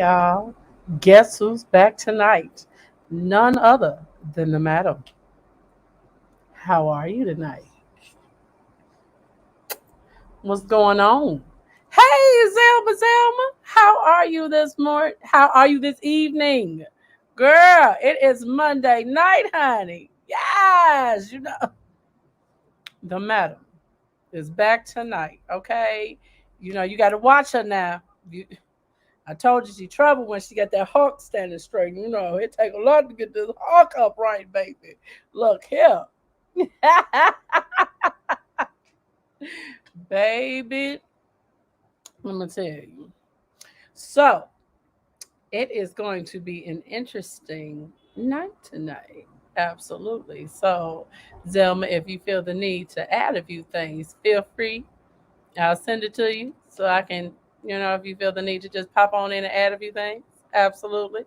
y'all. Guess who's back tonight? None other than the madam. How are you tonight? What's going on? Hey, Zelma. How are you this morning? How are you this evening? Girl, it is Monday night, honey. Yes, the madam is back tonight, okay? You got to watch her now. I told you she trouble when she got that hawk standing straight. It take a lot to get this hawk upright, baby. Look here. Baby, let me tell you. So, it is going to be an interesting night tonight. Absolutely. So, Zelma, if you feel the need to add a few things, feel free. I'll send it to you so I can, if you feel the need to just pop on in and add a few things. Absolutely.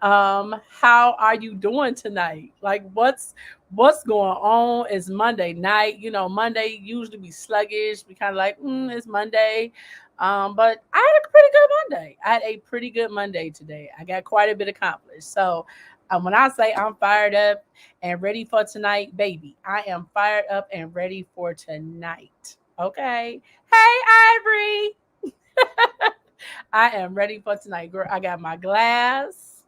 How are you doing tonight? Like what's going on? It's Monday night. Monday usually be sluggish. We kind of like, it's Monday. But I had a pretty good Monday. I had a pretty good Monday today. I got quite a bit accomplished. So when I say I'm fired up and ready for tonight, baby, I am fired up and ready for tonight. Okay. Hey, Ivory. I am ready for tonight, girl. I got my glass.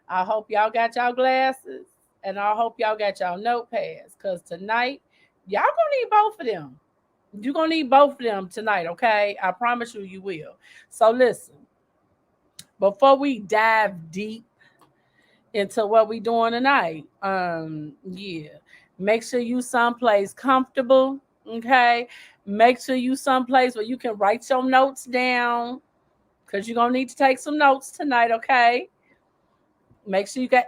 I hope y'all got y'all glasses, and I hope y'all got y'all notepads, because tonight, y'all gonna need both of them. You're gonna need both of them tonight, okay? I promise you will. So listen, before we dive deep into what we doing tonight, yeah, make sure you someplace comfortable, okay? Make sure you someplace where you can write your notes down, because you're gonna need to take some notes tonight, okay? Make sure you got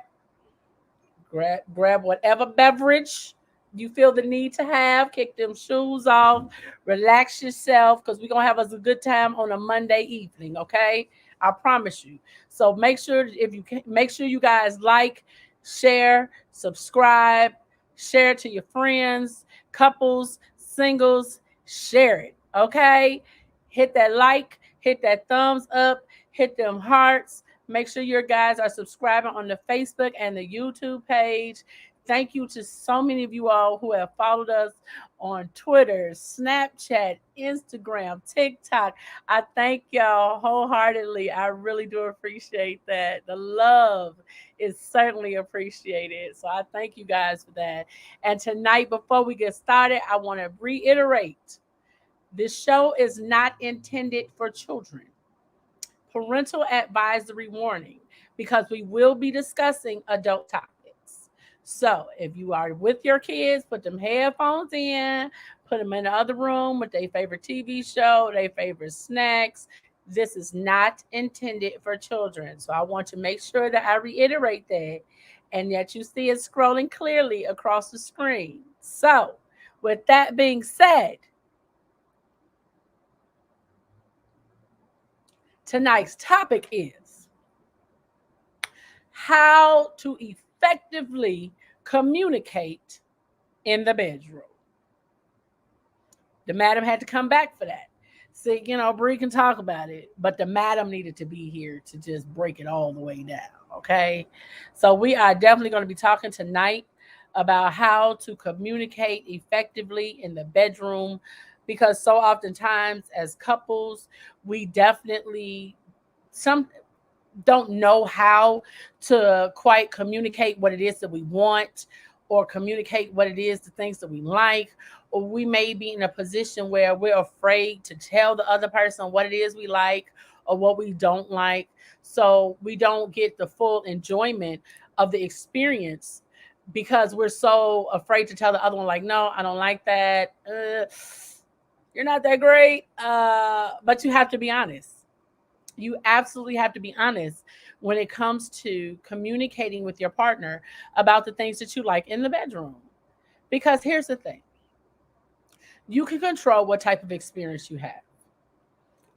grab whatever beverage you feel the need to have. Kick them shoes off. Relax yourself, because we're gonna have us a good time on a Monday evening. Okay, I promise you. So make sure, if you can, make sure you guys like, share, subscribe, share it to your friends, couples, singles. Share it. Okay, hit that like, hit that thumbs up, hit them hearts. Make sure your guys are subscribing on the Facebook and the YouTube page. Thank you to so many of you all who have followed us on Twitter, Snapchat, Instagram, TikTok. I thank y'all wholeheartedly. I really do appreciate that. The love is certainly appreciated. So I thank you guys for that. And tonight, before we get started, I want to reiterate, this show is not intended for children. Parental advisory warning, because we will be discussing adult topics. So if you are with your kids, put them headphones in, put them in the other room with their favorite TV show, their favorite snacks. This is not intended for children. So I want to make sure that I reiterate that, and that you see it scrolling clearly across the screen. So, with that being said, tonight's topic is how to effectively communicate in the bedroom. The madam had to come back for that. See, Bree can talk about it, but the madam needed to be here to just break it all the way down. Okay. So we are definitely going to be talking tonight about how to communicate effectively in the bedroom, because so oftentimes as couples, we definitely some don't know how to quite communicate what it is that we want, or communicate what it is, the things that we like, or we may be in a position where we're afraid to tell the other person what it is we like or what we don't like, so we don't get the full enjoyment of the experience, because we're so afraid to tell the other one, like, no, I don't like that, you're not that great. But you have to be honest. You absolutely have to be honest when it comes to communicating with your partner about the things that you like in the bedroom. Because here's the thing, you can control what type of experience you have.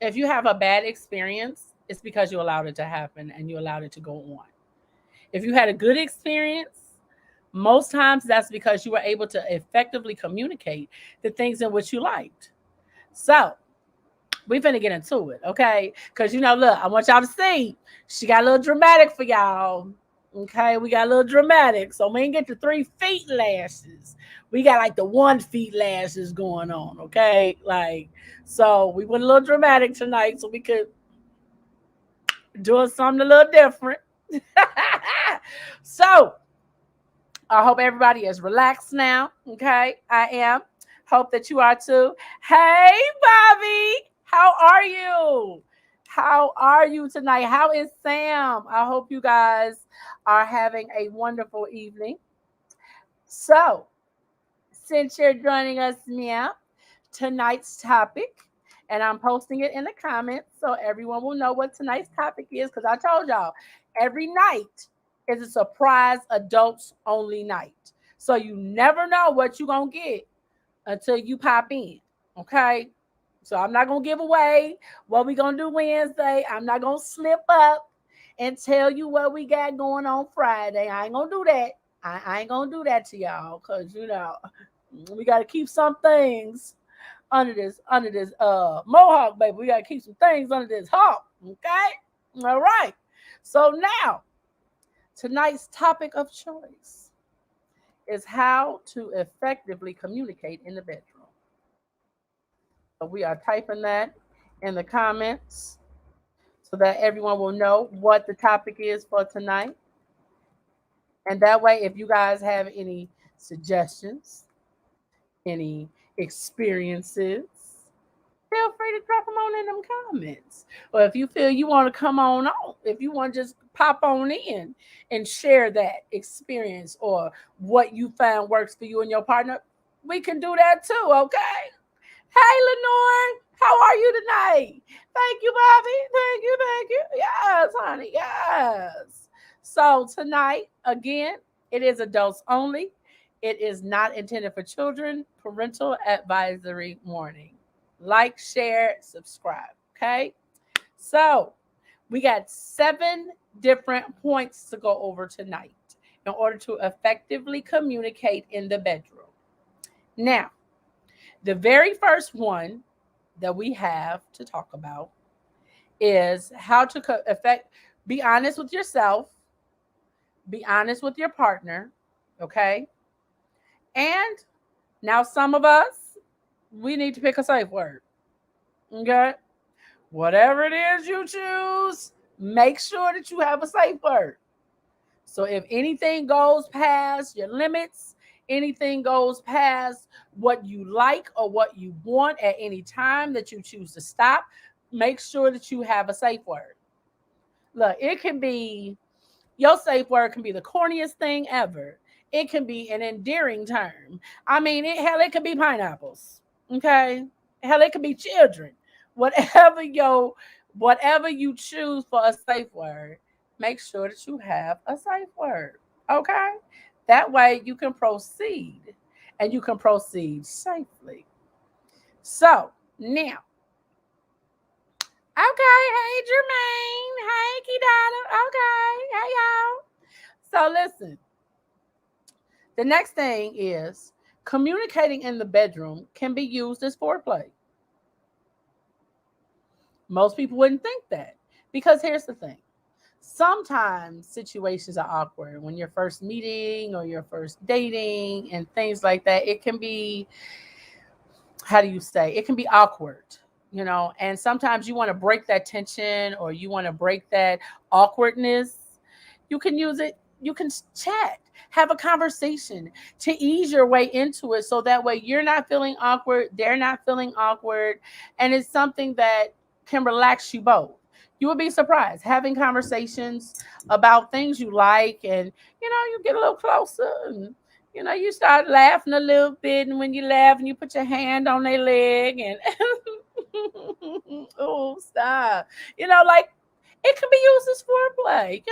If you have a bad experience, it's because you allowed it to happen and you allowed it to go on. If you had a good experience, most times that's because you were able to effectively communicate the things in which you liked. So, We finna get into it, okay? Because look, I want y'all to see. She got a little dramatic for y'all. Okay, we got a little dramatic. So we ain't get the 3 feet lashes. We got like the 1 feet lashes going on, okay? Like, so we went a little dramatic tonight so we could do something a little different. So I hope everybody is relaxed now. Okay, I am. Hope that you are too. Hey, Bobby, how are you? How are you tonight? How is Sam? I hope you guys are having a wonderful evening. So, since you're joining us now, tonight's topic, and I'm posting it in the comments so everyone will know what tonight's topic is because I told y'all every night is a surprise adults only night. So you never know what you're going to get until you pop in. Okay? So I'm not going to give away what we're going to do Wednesday. I'm not going to slip up and tell you what we got going on Friday. I ain't going to do that. I ain't going to do that to y'all because, we got to keep some things under this mohawk, baby. We got to keep some things under this hawk. Okay? All right. So now, tonight's topic of choice is how to effectively communicate in the bedroom. So we are typing that in the comments so that everyone will know what the topic is for tonight. And that way, if you guys have any suggestions, any experiences, feel free to drop them on in them comments. Or if you feel you want to come on, if you want to just pop on in and share that experience or what you found works for you and your partner, we can do that too, okay? Hey, Lenore, how are you tonight? Thank you, Bobby. Thank you. Yes, honey, yes. So tonight, again, it is adults only. It is not intended for children. Parental advisory warning. Like, share, subscribe. Okay. So we got 7 different points to go over tonight in order to effectively communicate in the bedroom. Now, the very first one that we have to talk about is how to be honest with yourself, be honest with your partner, okay? And now some of us, we need to pick a safe word, okay? Whatever it is you choose, make sure that you have a safe word. So if anything goes past your limits, anything goes past what you like or what you want at any time that you choose to stop, make sure that you have a safe word. Look, it can be, your safe word can be the corniest thing ever. It can be an endearing term. I mean, it could be pineapples. Okay? Hell, it could be children. Whatever whatever you choose for a safe word, make sure that you have a safe word. Okay? That way you can proceed and you can proceed safely. So now, okay, hey Jermaine, hey Kidada, okay, hey y'all. So listen, the next thing is communicating in the bedroom can be used as foreplay. Most people wouldn't think that because here's the thing. Sometimes situations are awkward when you're first meeting or you're first dating and things like that. It can be, how do you say, it can be awkward, and sometimes you want to break that tension or you want to break that awkwardness. You can use it, you can chat, have a conversation to ease your way into it so that way you're not feeling awkward, they're not feeling awkward, and it's something that can relax you both. You would be surprised having conversations about things you like, and you get a little closer, and you start laughing a little bit, and when you laugh and you put your hand on their leg and oh, stop. Like, it can be used as foreplay.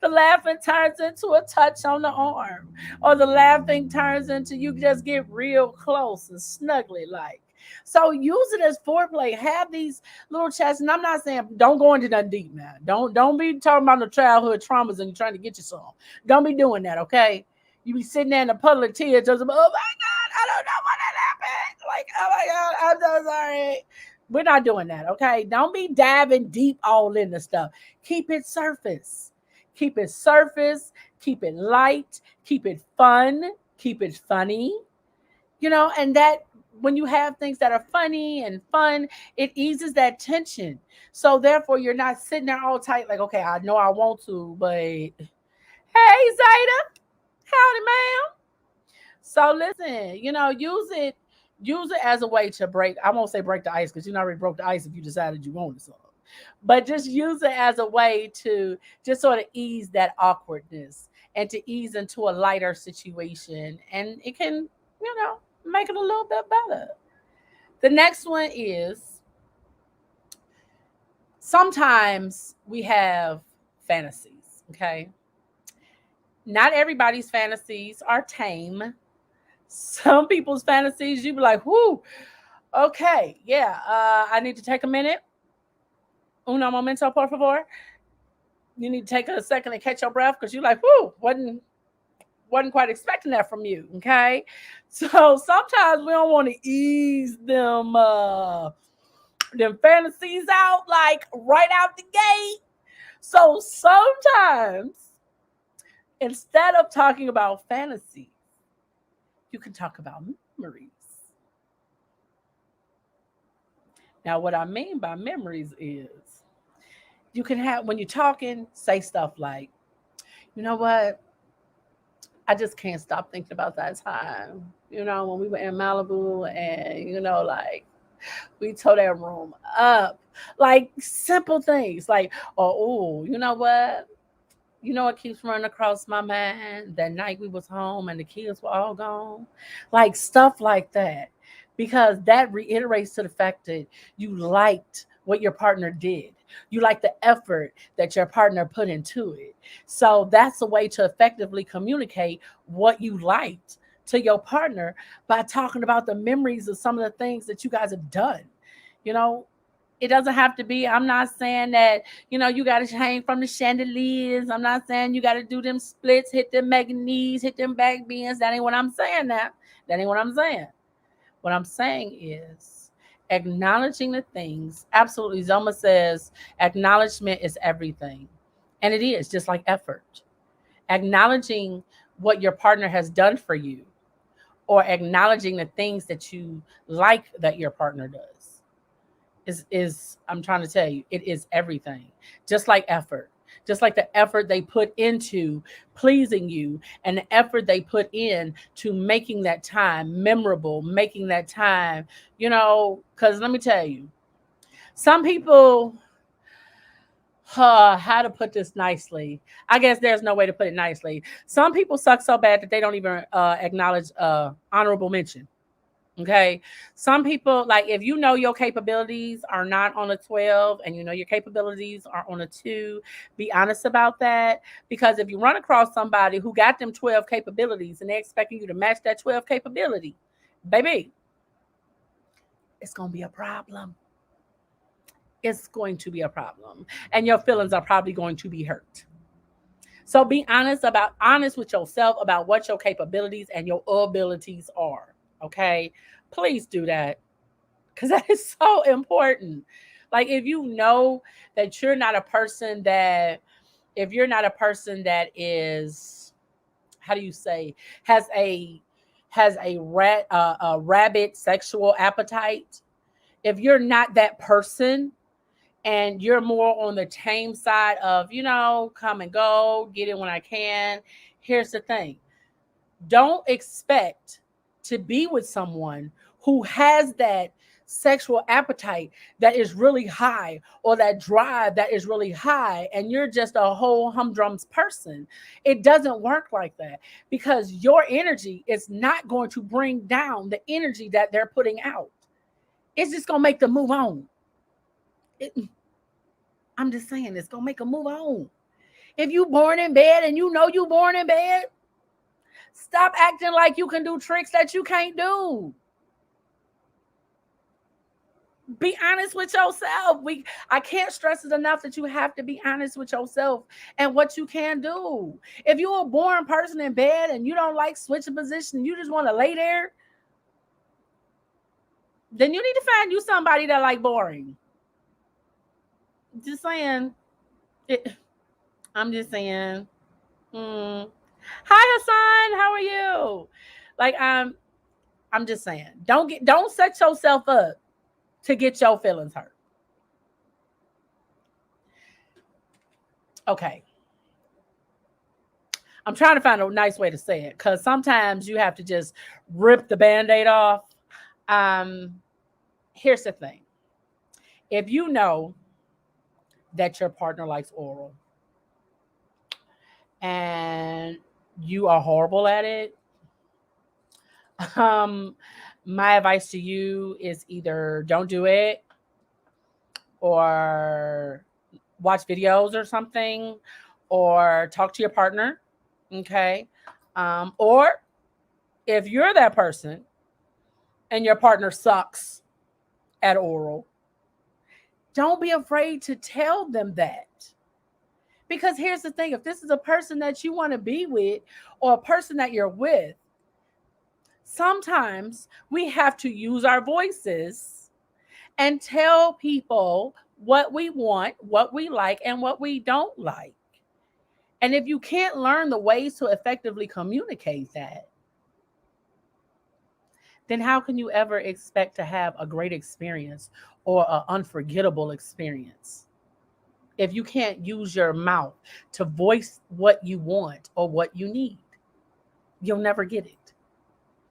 The laughing turns into a touch on the arm, or the laughing turns into you just get real close and snuggly like. So use it as foreplay. Have these little chats, and I'm not saying don't go into that deep, man. Don't be talking about the childhood traumas and you're trying to get you some. Don't be doing that, okay? You be sitting there in a puddle of tears, just oh my God, I don't know what that happened. Like, oh my God, I'm so sorry. We're not doing that, okay? Don't be diving deep all in the stuff. Keep it surface. Keep it surface. Keep it light. Keep it fun. Keep it funny. And that when you have things that are funny and fun, it eases that tension. So therefore, you're not sitting there all tight, like, okay, I know I want to, but hey, Zeta, howdy, ma'am. So listen, use it as a way to break. I won't say break the ice because you already broke the ice if you decided you wanted some. But just use it as a way to just sort of ease that awkwardness and to ease into a lighter situation. And it can, make it a little bit better. The next one is sometimes we have fantasies, okay? Not everybody's fantasies are tame. Some people's fantasies, you be like, whoo, okay, yeah, I need to take a minute. Uno momento, por favor. You need to take a second and catch your breath because you're like, whoo, wasn't quite expecting that from you. Okay. So sometimes we don't want to ease them fantasies out like right out the gate. So sometimes instead of talking about fantasy, you can talk about memories. Now, what I mean by memories is you can have, when you're talking, say stuff like, you know what? I just can't stop thinking about that time, when we were in Malibu and, like we tore that room up. Like simple things like, oh, you know what? You know what keeps running across my mind? That night we was home and the kids were all gone. Like stuff like that. Because that reiterates to the fact that you liked what your partner did. You like the effort that your partner put into it. So that's a way to effectively communicate what you liked to your partner by talking about the memories of some of the things that you guys have done. You know, it doesn't have to be, I'm not saying that, you got to hang from the chandeliers. I'm not saying you got to do them splits, hit them mega knees, hit them back bends. That ain't what I'm saying now. That ain't what I'm saying. What I'm saying is acknowledging the things. Absolutely. Zoma says acknowledgement is everything. And it is just like effort. Acknowledging what your partner has done for you or acknowledging the things that you like that your partner does is I'm trying to tell you, it is everything. Just like effort. Just like the effort they put into pleasing you and the effort they put in to making that time memorable, making that time, because let me tell you, some people, how to put this nicely? I guess there's no way to put it nicely. Some people suck so bad that they don't even acknowledge honorable mention. Okay. Some people, like, if you know your capabilities are not on a 12 and you know your capabilities are on a 2, be honest about that. Because if you run across somebody who got them 12 capabilities and they're expecting you to match that 12 capability, baby, it's going to be a problem. It's going to be a problem. And your feelings are probably going to be hurt. So be honest with yourself about what your capabilities and your abilities are. Okay. Please do that because that is so important. Like if you know that you're not a person that, if you're not a person that is, how do you say, has a rabid sexual appetite. If you're not that person and you're more on the tame side of, come and go, get it when I can. Here's the thing. Don't expect to be with someone who has that sexual appetite that is really high or that drive that is really high and you're just a whole humdrums person. It doesn't work like that because your energy is not going to bring down the energy that they're putting out. It's just going to make them move on. I'm just saying it's going to make them move on. If you born in bed and you know you born in bed, stop acting like you can do tricks that you can't do. Be honest with yourself. I can't stress it enough that you have to be honest with yourself and what you can do. If you're a boring person in bed and you don't like switching position, you just want to lay there, then you need to find you somebody that like boring. Just saying. It, I'm just saying. Mm. Hi Hassan, how are you? Like I'm just saying. Don't set yourself up to get your feelings hurt. Okay. I'm trying to find a nice way to say it because sometimes you have to just rip the band-aid off. Um, Here's the thing. If you know that your partner likes oral and you are horrible at it, um, my advice to you is either don't do it or watch videos or something or talk to your partner. Okay. Or if you're that person and your partner sucks at oral, don't be afraid to tell them that. Because here's the thing, if this is a person that you want to be with or a person that you're with, sometimes we have to use our voices and tell people what we want, what we like, and what we don't like. And if you can't learn the ways to effectively communicate that, then how can you ever expect to have a great experience or an unforgettable experience? If you can't use your mouth to voice what you want or what you need, you'll never get it.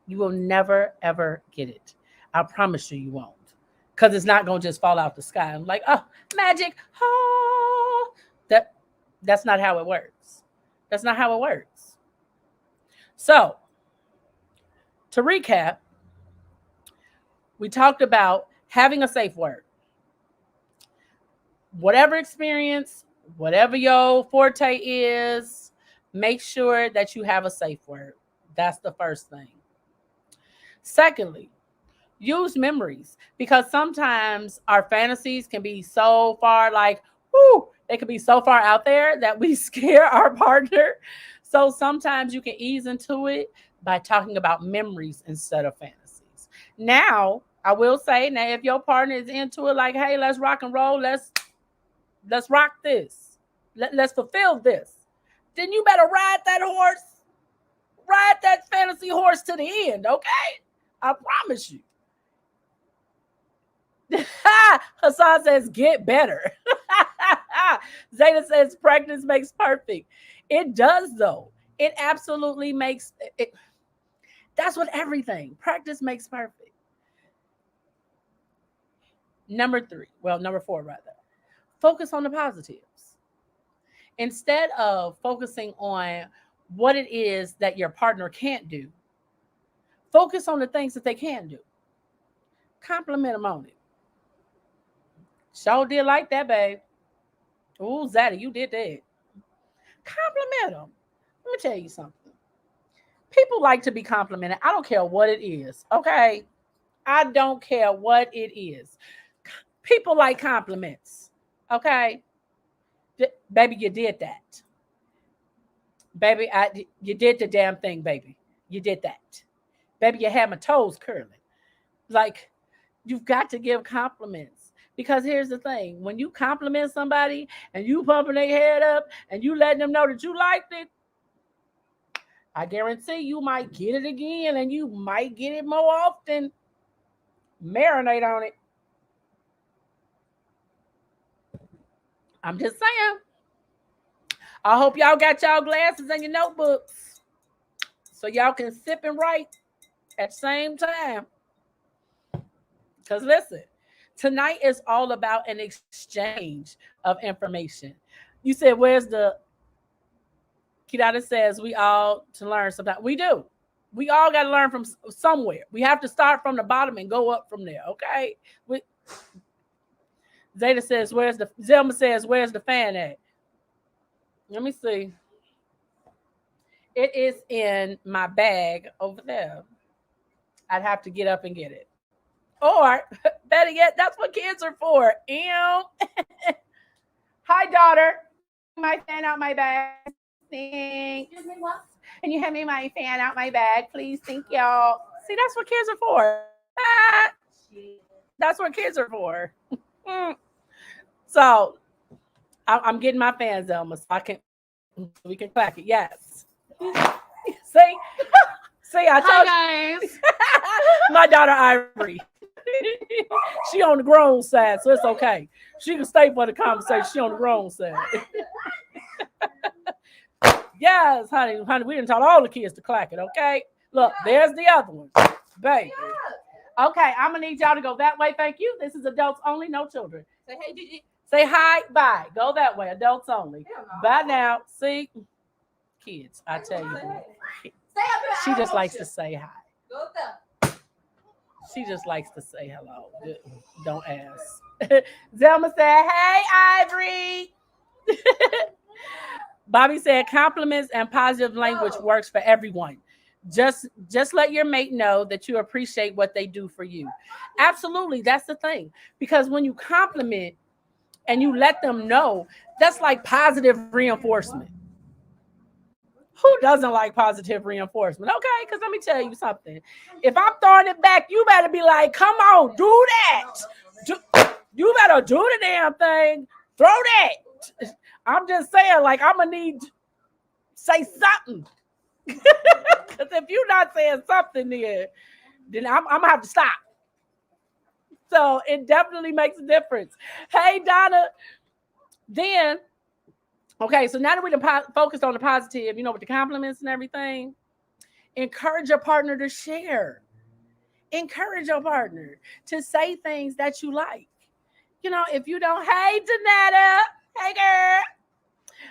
You will never, ever get it. I promise you, you won't. Because it's not going to just fall out the sky. I'm like, oh, magic. Oh. That's not how it works. That's not how it works. So, to recap, we talked about having a safe word. Whatever experience, whatever your forte is, make sure that you have a safe word. That's the first thing. Secondly, use memories because sometimes our fantasies can be so far like, whoo, they can be so far out there that we scare our partner. So sometimes you can ease into it by talking about memories instead of fantasies. Now, I will say, now if your partner is into it, like, hey, let's rock and roll, let's rock this. Let's fulfill this. Then you better ride that horse, ride that fantasy horse to the end, okay? I promise you. Hassan says, get better. Zeta says, practice makes perfect. It does, though. It absolutely makes it. That's what everything. Practice makes perfect. Number four, rather. Focus on the positives. Instead of focusing on what it is that your partner can't do, focus on the things that they can do. Compliment them on it. Sure did like that, babe. Ooh, Zaddy, you did that. Compliment them. Let me tell you something. People like to be complimented. I don't care what it is. Okay. I don't care what it is. People like compliments. Okay. Baby, you did that. Baby, you did the damn thing, baby. You did that. Baby, you had my toes curling. Like, you've got to give compliments. Because here's the thing, when you compliment somebody and you pumping their head up and you letting them know that you liked it, I guarantee you might get it again and you might get it more often. Marinate on it. I'm just saying. I hope y'all got y'all glasses and your notebooks so y'all can sip and write at the same time. Because listen, tonight is all about an exchange of information. You said, where's the Kirata says we all to learn sometimes. We do. We all got to learn from somewhere. We have to start from the bottom and go up from there. Okay. Zeta says, "Where's the?" Zelma says, "Where's the fan at?" Let me see. It is in my bag over there. I'd have to get up and get it. Or better yet, that's what kids are for. Ew. Hi, daughter. Can you hand me my fan out my bag? Thanks. Can you hand me my fan out my bag, please? Thank y'all. See, that's what kids are for. That's what kids are for. So I'm getting my fans, Elma, so I can so we can clack it. Yes. See, see, I told Hi you. guys. My daughter Ivory. She on the grown side, so it's okay. She can stay for the conversation. She on the grown side. Yes, honey, honey, we didn't tell all the kids to clack it, okay? Look, there's the other one. Baby. Okay, I'm gonna need y'all to go that way. Thank you. This is adults only, no children. Say hey, Gigi. Say hi, bye. Go that way, adults only. Bye now. See, kids, I tell you, she just likes to say hi. She just likes to say hello. Don't ask. Zelma said, "Hey, Ivory." Bobby said, "Compliments and positive language works for everyone. Just let your mate know that you appreciate what they do for you." Absolutely, that's the thing. Because when you compliment and you let them know, that's like positive reinforcement. Who doesn't like positive reinforcement? Okay, because let me tell you something. If I'm throwing it back, you better be like, "Come on, do that. You better do the damn thing. Throw that." I'm just saying, like, I'm gonna need say something. Because if you're not saying something there, then I'm gonna have to stop. So it definitely makes a difference. Hey, Donna. Then, okay, so now that we're focused on the positive, with the compliments and everything, encourage your partner to share. Encourage your partner to say things that you like. If you don't, hey, Danetta, hey, girl.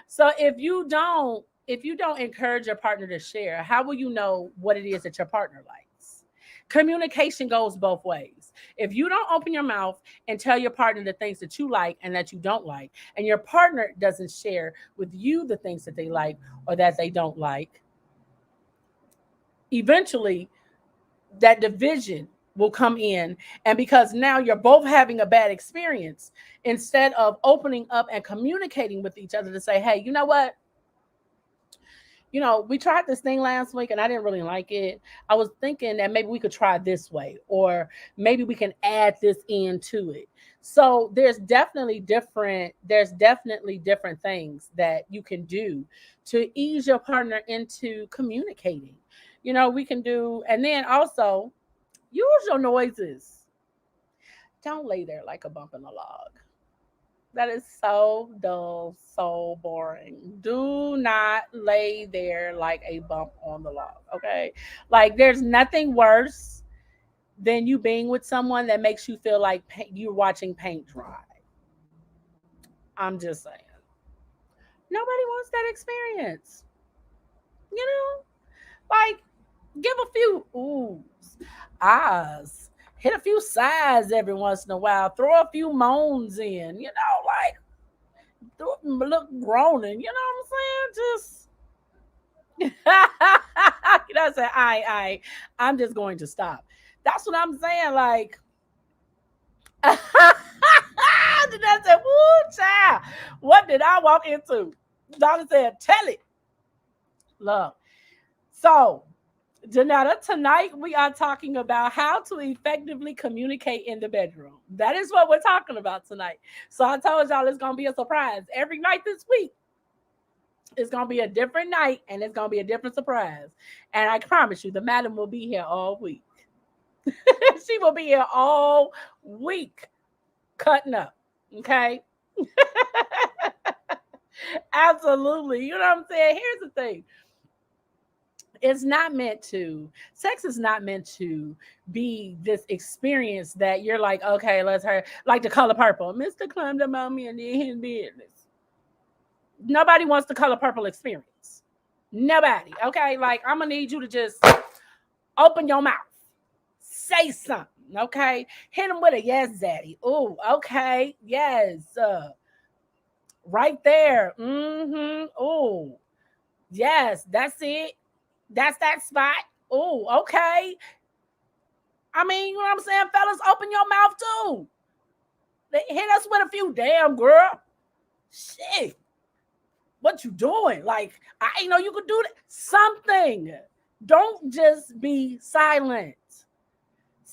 So if you don't encourage your partner to share, how will you know what it is that your partner likes? Communication goes both ways. If you don't open your mouth and tell your partner the things that you like and that you don't like, and your partner doesn't share with you the things that they like or that they don't like, eventually that division will come in. And because now you're both having a bad experience, instead of opening up and communicating with each other to say, "Hey, you know what? We tried this thing last week and I didn't really like it. I was thinking that maybe we could try this way, or maybe we can add this into it." So there's definitely different things that you can do to ease your partner into communicating. We can do, and then also use your noises. Don't lay there like a bump in a log. That is so dull, so boring. Do not lay there like a bump on the log, okay? Like, there's nothing worse than you being with someone that makes you feel like you're watching paint dry. I'm just saying. Nobody wants that experience. You know? Like, give a few oohs, ahs, hit a few sighs every once in a while, throw a few moans in, like, look groaning, you know what I'm saying? Just I say, I'm just going to stop. That's what I'm saying. Like, did I say, "Woo, child? What did I walk into?" Donna said, "Tell it." Look, so Janetta, tonight we are talking about how to effectively communicate in the bedroom. That is what we're talking about tonight. So I told y'all it's gonna be a surprise every night this week. It's gonna be a different night and it's gonna be a different surprise. And I promise you, the madam will be here all week. She will be here all week cutting up. Okay. Absolutely. You know what I'm saying? Here's the thing. Sex is not meant to be this experience that you're like, okay, let's hurt, like the color purple. Mr. climbed up on me and did his business. Nobody wants the color purple experience. Nobody. Okay. Like, I'm going to need you to just open your mouth, say something. Okay. Hit him with a yes, daddy. Oh, okay. Yes. Right there. Mm-hmm. Oh, yes. That's it. That's that spot. Oh, okay. I mean, you know what I'm saying? Fellas, open your mouth too. They hit us with a few, "Damn, girl. Shit. What you doing?" Like, I ain't know you could do that. Something. Don't just be silent.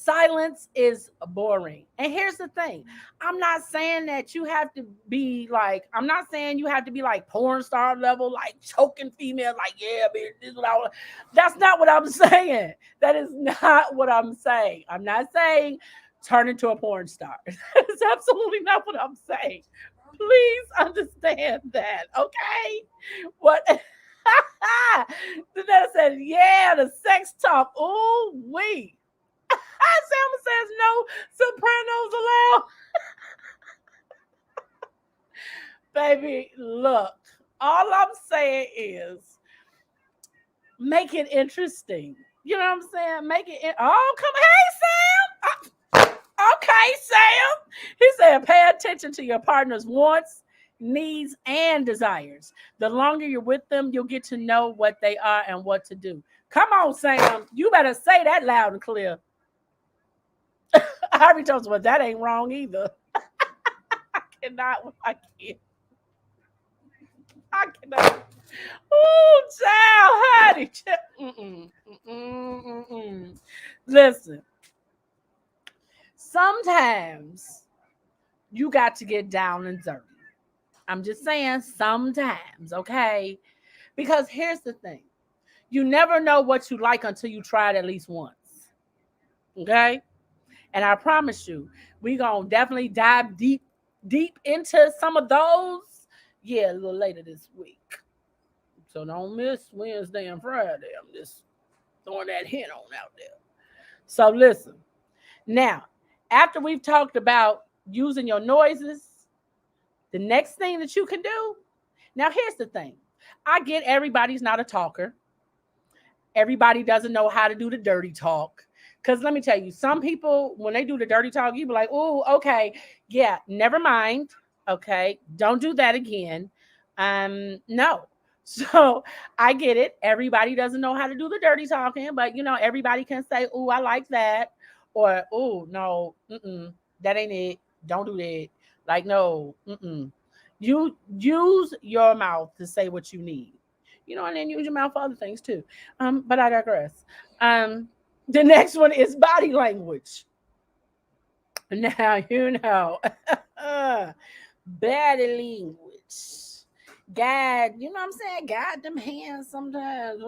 Silence is boring. And here's the thing. I'm not saying that you have to be like, I'm not saying you have to be like porn star level, like choking females, like, yeah, bitch, this is what I want. That's not what I'm saying. That is not what I'm saying. I'm not saying turn into a porn star. That's absolutely not what I'm saying. Please understand that, okay? What Danetta said, yeah, the sex talk. Ooh, wee. Selma says no Sopranos allowed. Baby, look, all I'm saying is make it interesting. You know what I'm saying? Make it. Oh, come. Hey, Sam. Okay, Sam. He said, pay attention to your partner's wants, needs, and desires. The longer you're with them, you'll get to know what they are and what to do. Come on, Sam. You better say that loud and clear. Harvey told us, well, that ain't wrong either. I cannot. I can't. I cannot. Ooh, child, honey. Mm-mm, mm-mm, mm-mm. Listen, sometimes you got to get down and dirty. I'm just saying, sometimes, okay? Because here's the thing, you never know what you like until you try it at least once, okay? And I promise you, we gonna definitely dive deep into some of those. Yeah, a little later this week. So don't miss Wednesday and Friday. I'm just throwing that hint on out there. So listen. Now, after we've talked about using your noises, the next thing that you can do. Now, here's the thing. I get everybody's not a talker. Everybody doesn't know how to do the dirty talk. Because let me tell you, some people, when they do the dirty talk, you be like, oh, okay, yeah, never mind. Okay, don't do that again. No. So I get it. Everybody doesn't know how to do the dirty talking, but everybody can say, oh, I like that. Or, oh, no, that ain't it. Don't do that. Like, no, you use your mouth to say what you need. And then use your mouth for other things too. But I digress. The next one is body language. Now, body language. God, you know what I'm saying? God them hands sometimes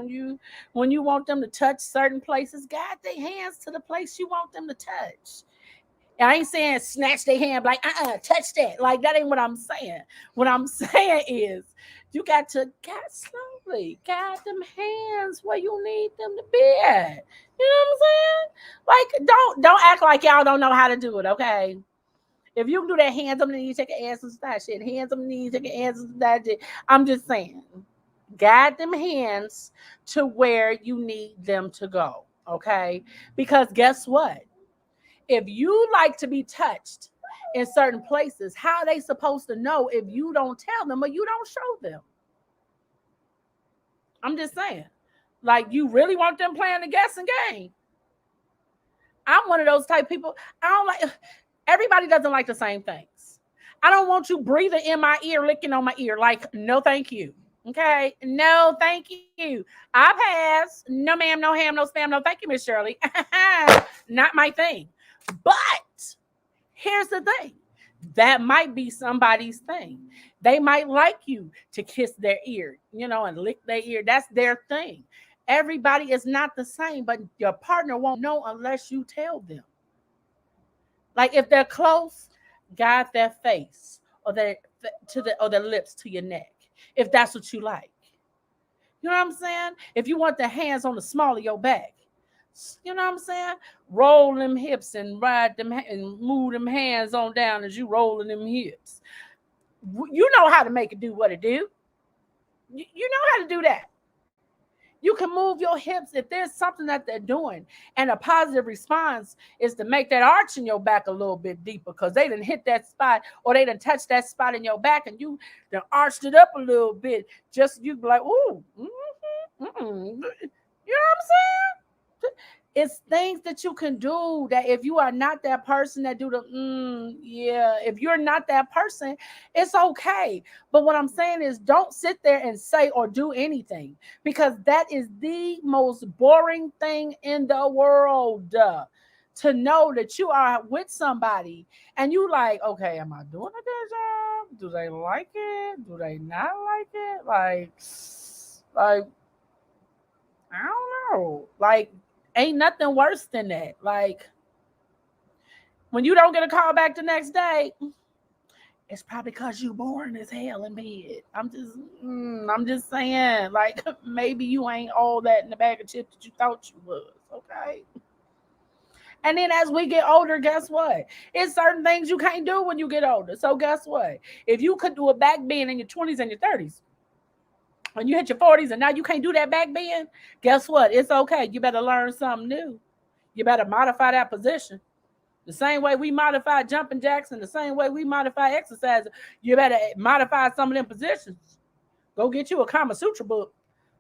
when you want them to touch certain places, God their hands to the place you want them to touch. I ain't saying snatch their hand like touch that. Like that ain't what I'm saying. What I'm saying is you got to slowly guide them hands where you need them to be at. You know what I'm saying? Like don't act like y'all don't know how to do it, okay? If you can do that hands on the knees, take an ass and that shit. Hands on the knees, take an ass and that shit. I'm just saying, guide them hands to where you need them to go, okay? Because guess what? If you like to be touched in certain places, how are they supposed to know if you don't tell them or you don't show them? I'm just saying. Like, you really want them playing the guessing game? I'm one of those type of people. I don't like, everybody doesn't like the same things. I don't want you breathing in my ear, licking on my ear. Like, no, thank you. Okay. No, thank you. I pass. No, ma'am, no ham, no spam. No, thank you, Miss Shirley. Not my thing. But here's the thing. That might be somebody's thing. They might like you to kiss their ear, and lick their ear. That's their thing. Everybody is not the same, but your partner won't know unless you tell them. Like if they're close, guide their face or their lips to your neck, if that's what you like. You know what I'm saying? If you want the hands on the small of your back, you know what I'm saying? Roll them hips and ride them and move them hands on down as you rolling them hips. You know how to make it do what it do. You know how to do that. You can move your hips if there's something that they're doing. And a positive response is to make that arch in your back a little bit deeper because they didn't hit that spot or they didn't touch that spot in your back and you done arched it up a little bit. Just you be like, ooh, you know what I'm saying? It's things that you can do that if you are not that person that do the yeah, if you're not that person, it's okay. But what I'm saying is don't sit there and say or do anything because that is the most boring thing in the world. to know that you are with somebody and you like, okay, am I doing a good job? Do they like it? Do they not like it? Like I don't know. Like, ain't nothing worse than that. Like, when you don't get a call back the next day, it's probably because you boring as hell in bed. I'm just saying, like, maybe you ain't all that in the bag of chips that you thought you was. Okay. And then as we get older, guess what? It's certain things you can't do when you get older. So guess what? If you could do a back bend in your 20s and your 30s, when you hit your 40s and now you can't do that back bend, guess what? It's okay. You better learn something new. You better modify that position. The same way we modify jumping jacks and the same way we modify exercises, you better modify some of them positions. Go get you a Kama Sutra book.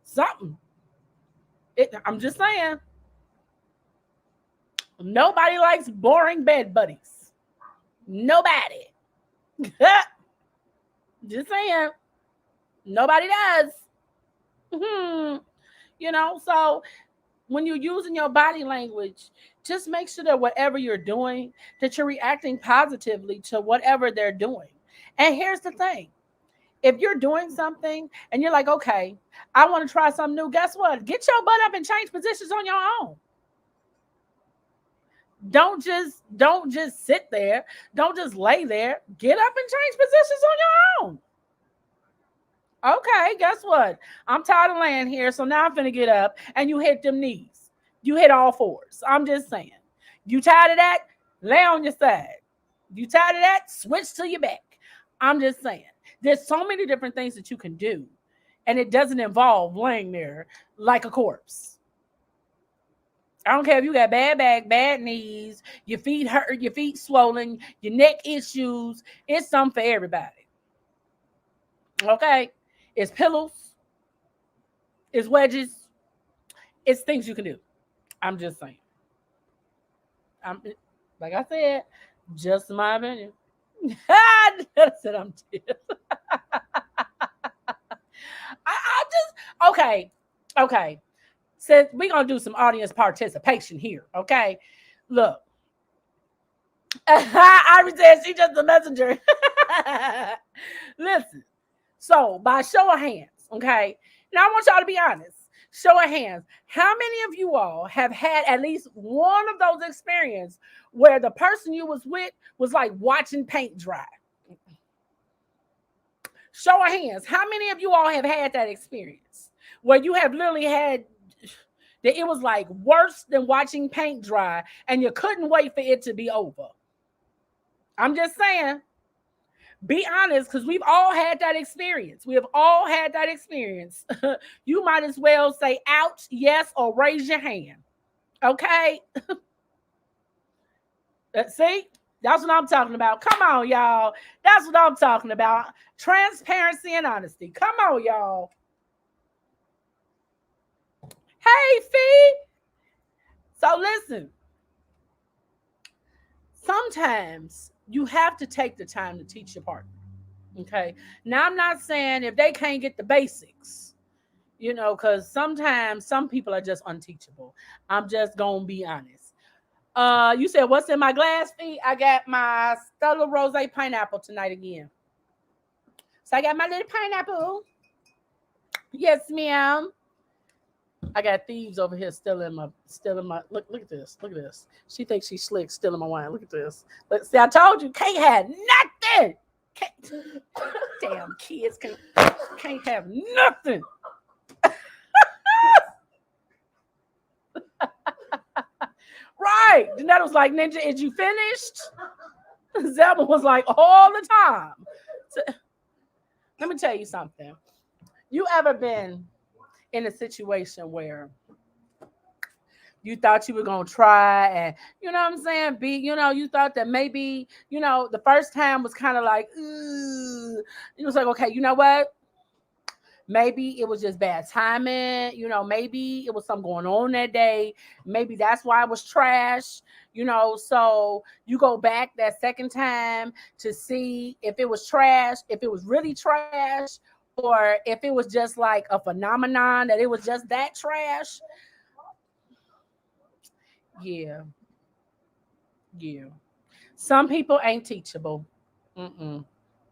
Something. I'm just saying. Nobody likes boring bed buddies. Nobody. Just saying. Nobody does. So when you're using your body language, just make sure that whatever you're doing, that you're reacting positively to whatever they're doing. And here's the thing. If you're doing something and you're like, okay, I want to try something new, guess what? Get your butt up and change positions on your own. Don't just sit there. Don't just lay there. Get up and change positions on your own. Okay, guess what? I'm tired of laying here, so now I'm finna get up and you hit them knees. You hit all fours. I'm just saying. You tired of that? Lay on your side. You tired of that? Switch to your back. I'm just saying. There's so many different things that you can do, and it doesn't involve laying there like a corpse. I don't care if you got bad back, bad knees, your feet hurt, your feet swollen, your neck issues. It's something for everybody. Okay? It's pillows, it's wedges, it's things you can do. I'm just saying. I'm like I said, just my opinion. I said I'm dead. I just okay. Since we're gonna do some audience participation here, okay? Look, Iris said she just a messenger. Listen, so by show of hands, okay? Now I want y'all to be honest. Show of hands. How many of you all have had at least one of those experiences where the person you was with was like watching paint dry? Show of hands. How many of you all have had that experience where you have literally had that it was like worse than watching paint dry and you couldn't wait for it to be over? I'm just saying. Be honest, because we've all had that experience. We have all had that experience. You might as well say ouch, yes, or raise your hand. Okay? See? That's what I'm talking about. Come on, y'all. That's what I'm talking about. Transparency and honesty. Come on, y'all. Hey, Fee. So listen. Sometimes you have to take the time to teach your partner. Okay. Now, I'm not saying if they can't get the basics, because sometimes some people are just unteachable. I'm just going to be honest. You said, what's in my glass, Fee? I got my Stella Rose pineapple tonight again. So I got my little pineapple. Yes, ma'am. I got thieves over here stealing my look at this. Look at this. She thinks she's slick stealing my wine. Look at this. See, I told you, can't have nothing. Damn kids can't have nothing. Right. Janetta was like, Ninja, is you finished? Zelma was like, all the time. So, let me tell you something. You ever been in a situation where you thought you were going to try and, you know what I'm saying? You thought that maybe, the first time was kind of like, it was like, okay, you know what? Maybe it was just bad timing. Maybe it was something going on that day. Maybe that's why it was trash. So you go back that second time to see if it was trash, if it was really trash, or if it was just like a phenomenon that it was just that trash. Yeah. Yeah. Some people ain't teachable. Mm-mm.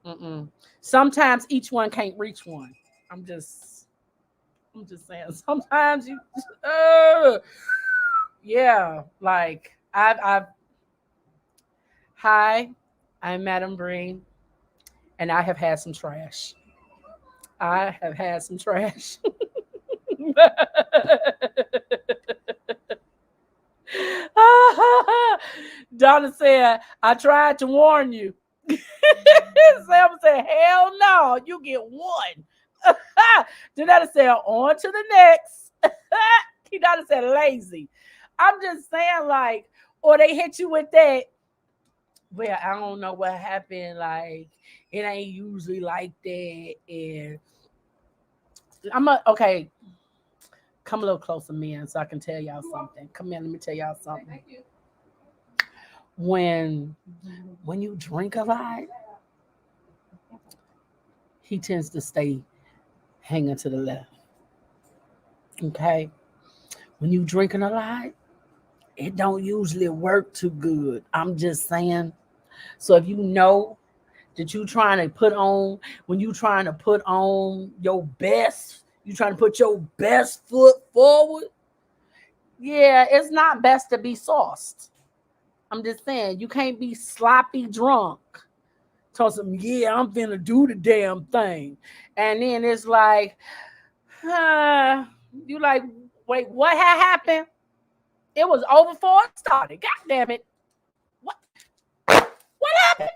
Mm-mm. Sometimes each one can't reach one. I'm just I'm just saying. Sometimes you uh, yeah, like I've hi, I'm Madam Breen, and I have had some trash. I have had some trash. Donna said, I tried to warn you. Sam said, hell no, you get one. Janetta said, on to the next. Donna said, lazy. I'm just saying, like, or they hit you with that. Well, I don't know what happened. Like, it ain't usually like that. And okay, come a little closer, man, so I can tell y'all something. Come here, let me tell y'all something. When when you drink a lot, he tends to stay hanging to the left. Okay. When you drinking a lot, it don't usually work too good. I'm just saying. So if you know that you trying to put on when you trying to put on your best, you trying to put your best foot forward, yeah, it's not best to be sauced. I'm just saying you can't be sloppy drunk. Tell some, yeah, I'm finna do the damn thing. And then it's like, you like, wait, what had happened? It was over before it started. God damn it. What what happened?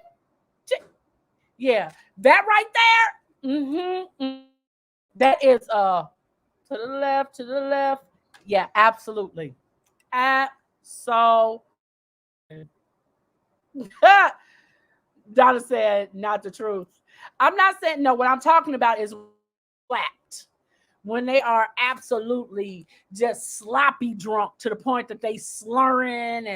Yeah, that right there. That is to the left, to the left. Yeah, absolutely. Absolutely. Donna said, not the truth. I'm not saying no. What I'm talking about is slapped when they are absolutely just sloppy drunk to the point that they slurring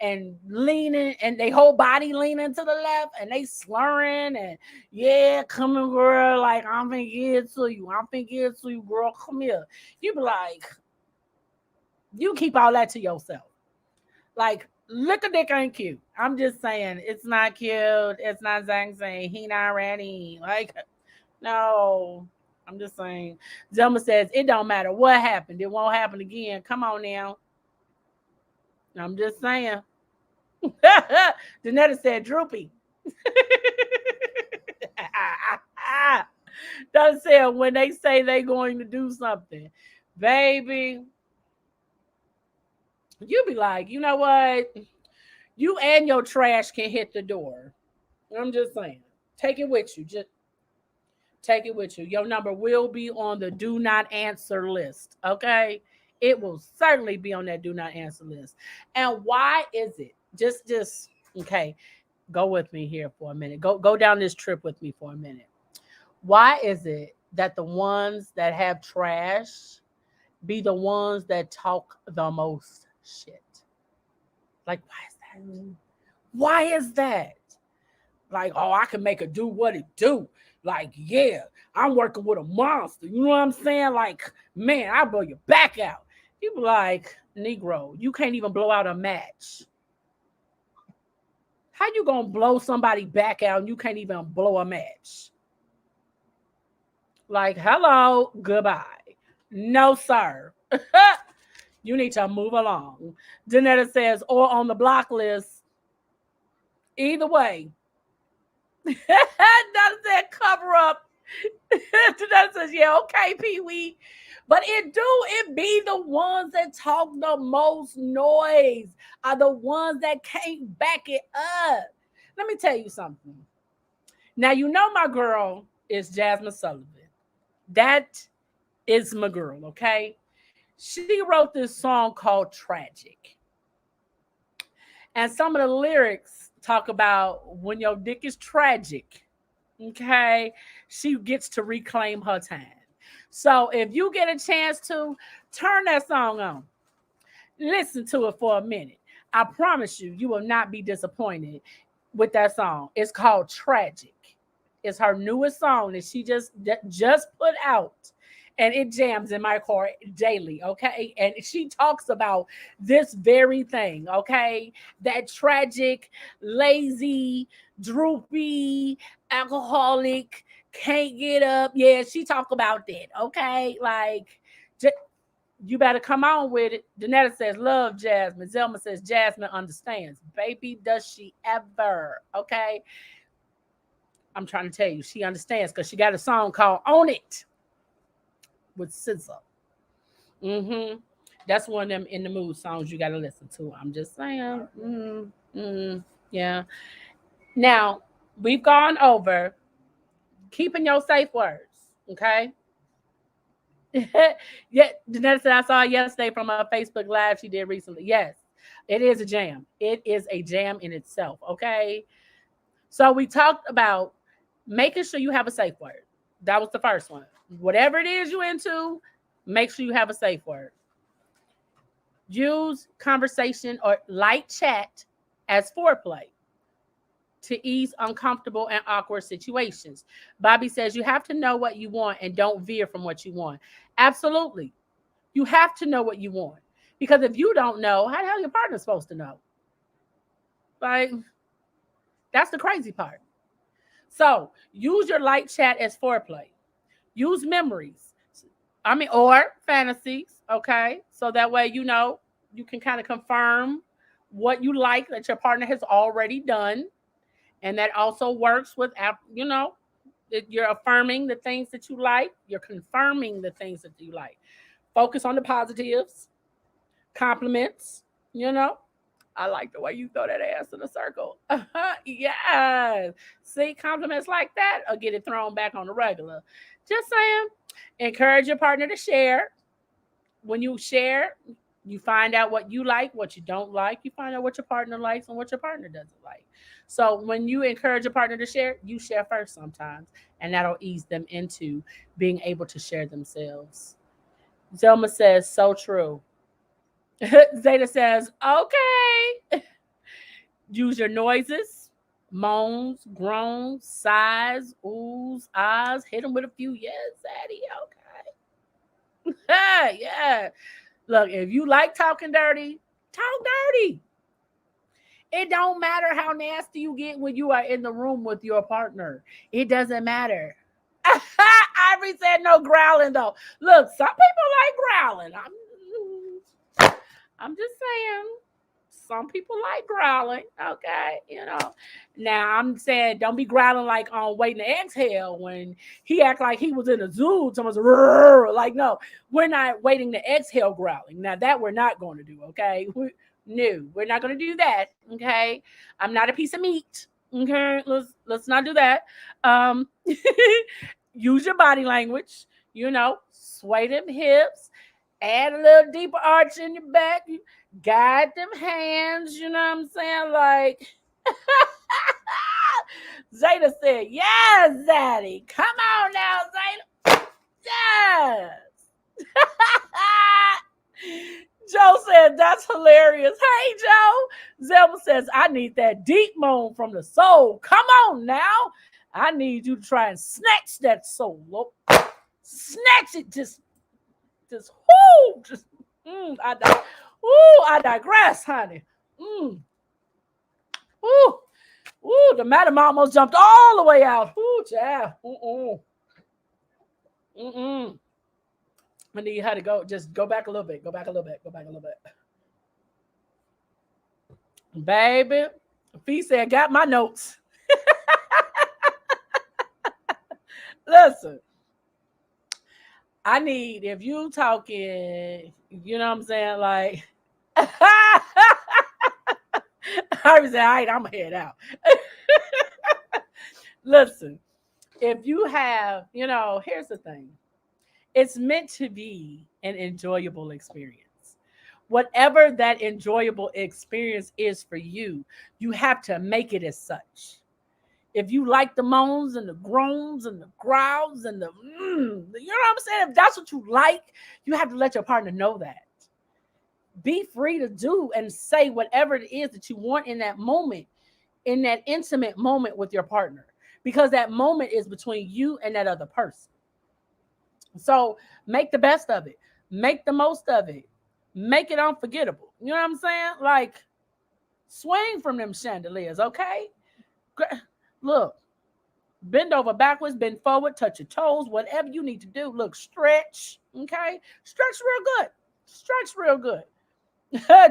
and leaning and they whole body leaning to the left and they slurring and yeah, come on, girl, like I'm finna get it to you. I'm finna get it to you, girl. Come here. You be like, you keep all that to yourself. Like, look a dick ain't cute. I'm just saying, it's not cute. It's not Zhang saying he not ready. Like, no. I'm just saying. Zelma says it don't matter what happened. It won't happen again. Come on now. I'm just saying. Janetta said droopy. Donna said when they say they going to do something, baby, you be like, you know what? You and your trash can hit the door. I'm just saying. Take it with you. Just take it with you. Your number will be on the do not answer list. Okay. It will certainly be on that do not answer list. And why is it? Just okay. Go with me here for a minute. Go down this trip with me for a minute. Why is it that the ones that have trash be the ones that talk the most shit? Like, why is that? Why is that? Like, oh, I can make it do what it do. Like, yeah, I'm working with a monster. You know what I'm saying? Like, man, I blow your back out. You be like, Negro, you can't even blow out a match. How you gonna blow somebody back out and you can't even blow a match? Like, hello, goodbye. No, sir. You need to move along. Janetta says, or on the block list. Either way. That said cover up. That says, yeah, okay, Pee Wee. But it be the ones that talk the most noise, are the ones that can't back it up. Let me tell you something. Now, you know my girl is Jasmine Sullivan. That is my girl, okay? She wrote this song called Tragic. And some of the lyrics talk about when your dick is tragic, okay, she gets to reclaim her time. So if you get a chance to turn that song on, listen to it for a minute. I promise you, you will not be disappointed with that song. It's called Tragic. It's her newest song that she just put out, and it jams in my car daily, okay? And she talks about this very thing, okay? That tragic, lazy, droopy, alcoholic, can't get up. Yeah, she talk about that, okay? Like, you better come on with it. Danetta says, love Jasmine. Zelma says, Jasmine understands. Baby, does she ever? Okay. I'm trying to tell you, she understands because she got a song called On It with SZA. Mm-hmm. That's one of them in the mood songs you got to listen to. I'm just saying. Yeah. Now, we've gone over keeping your safe words. Okay. Yeah, Danetta said I saw it yesterday from a Facebook Live she did recently. Yes, it is a jam. It is a jam in itself. Okay. So we talked about making sure you have a safe word. That was the first one. Whatever it is you into, make sure you have a safe word. Use conversation or light chat as foreplay to ease uncomfortable and awkward situations. Bobby says you have to know what you want and don't veer from what you want. Absolutely. You have to know what you want. Because if you don't know, how the hell your partner's supposed to know? Like, that's the crazy part. So use your light chat as foreplay. Use memories. Or fantasies. Okay. So that way, you can kind of confirm what you like that your partner has already done. And that also works with, you're affirming the things that you like. You're confirming the things that you like. Focus on the positives, compliments, you know. I like the way you throw that ass in a circle. Yes. See, compliments like that or get it thrown back on the regular. Just saying. Encourage your partner to share. When you share, you find out what you like, what you don't like. You find out what your partner likes and what your partner doesn't like. So when you encourage your partner to share, you share first sometimes, and that'll ease them into being able to share themselves. Zelma says, so true. Zeta says, okay. Use your noises, moans, groans, sighs, oohs, ahs. Hit them with a few yes, Zaddy. Okay. Yeah. Look, if you like talking dirty, talk dirty. It don't matter how nasty you get when you are in the room with your partner. It doesn't matter. Ivory said no growling though. Look, some people like growling. I'm just saying. Some people like growling, okay, Now I'm saying don't be growling like on waiting to exhale when he act like he was in a zoo. Someone's like, no, we're not waiting to exhale growling. Now that we're not going to do, okay? No, we're not going to do that, okay? I'm not a piece of meat, okay? Let's not do that. Use your body language, sway them hips, add a little deeper arch in your back. Guide them hands, you know what I'm saying? Like, Zeta said, yes, Zaddy. Come on now, Zeta. Yes. Joe said, that's hilarious. Hey, Joe. Zelma says, I need that deep moan from the soul. Come on now. I need you to try and snatch that soul. Snatch it. Just, whoo. Just, I digress, honey. Ooh, the madam almost jumped all the way out. Ooh, child. I need her to go. Just go back a little bit. Go back a little bit. Go back a little bit. Baby, Fee said, got my notes. Listen, I need, if you talking, you know what I'm saying? Like, I was like, all right, I'm going to head out. Listen, if you have, here's the thing. It's meant to be an enjoyable experience. Whatever that enjoyable experience is for you, you have to make it as such. If you like the moans and the groans and the growls and you know what I'm saying? If that's what you like, you have to let your partner know that. Be free to do and say whatever it is that you want in that moment, in that intimate moment with your partner, because that moment is between you and that other person. So make the best of it. Make the most of it. Make it unforgettable. You know what I'm saying? Like swing from them chandeliers, okay? Look, bend over backwards, bend forward, touch your toes, whatever you need to do. Look, stretch, okay? Stretch real good. Stretch real good.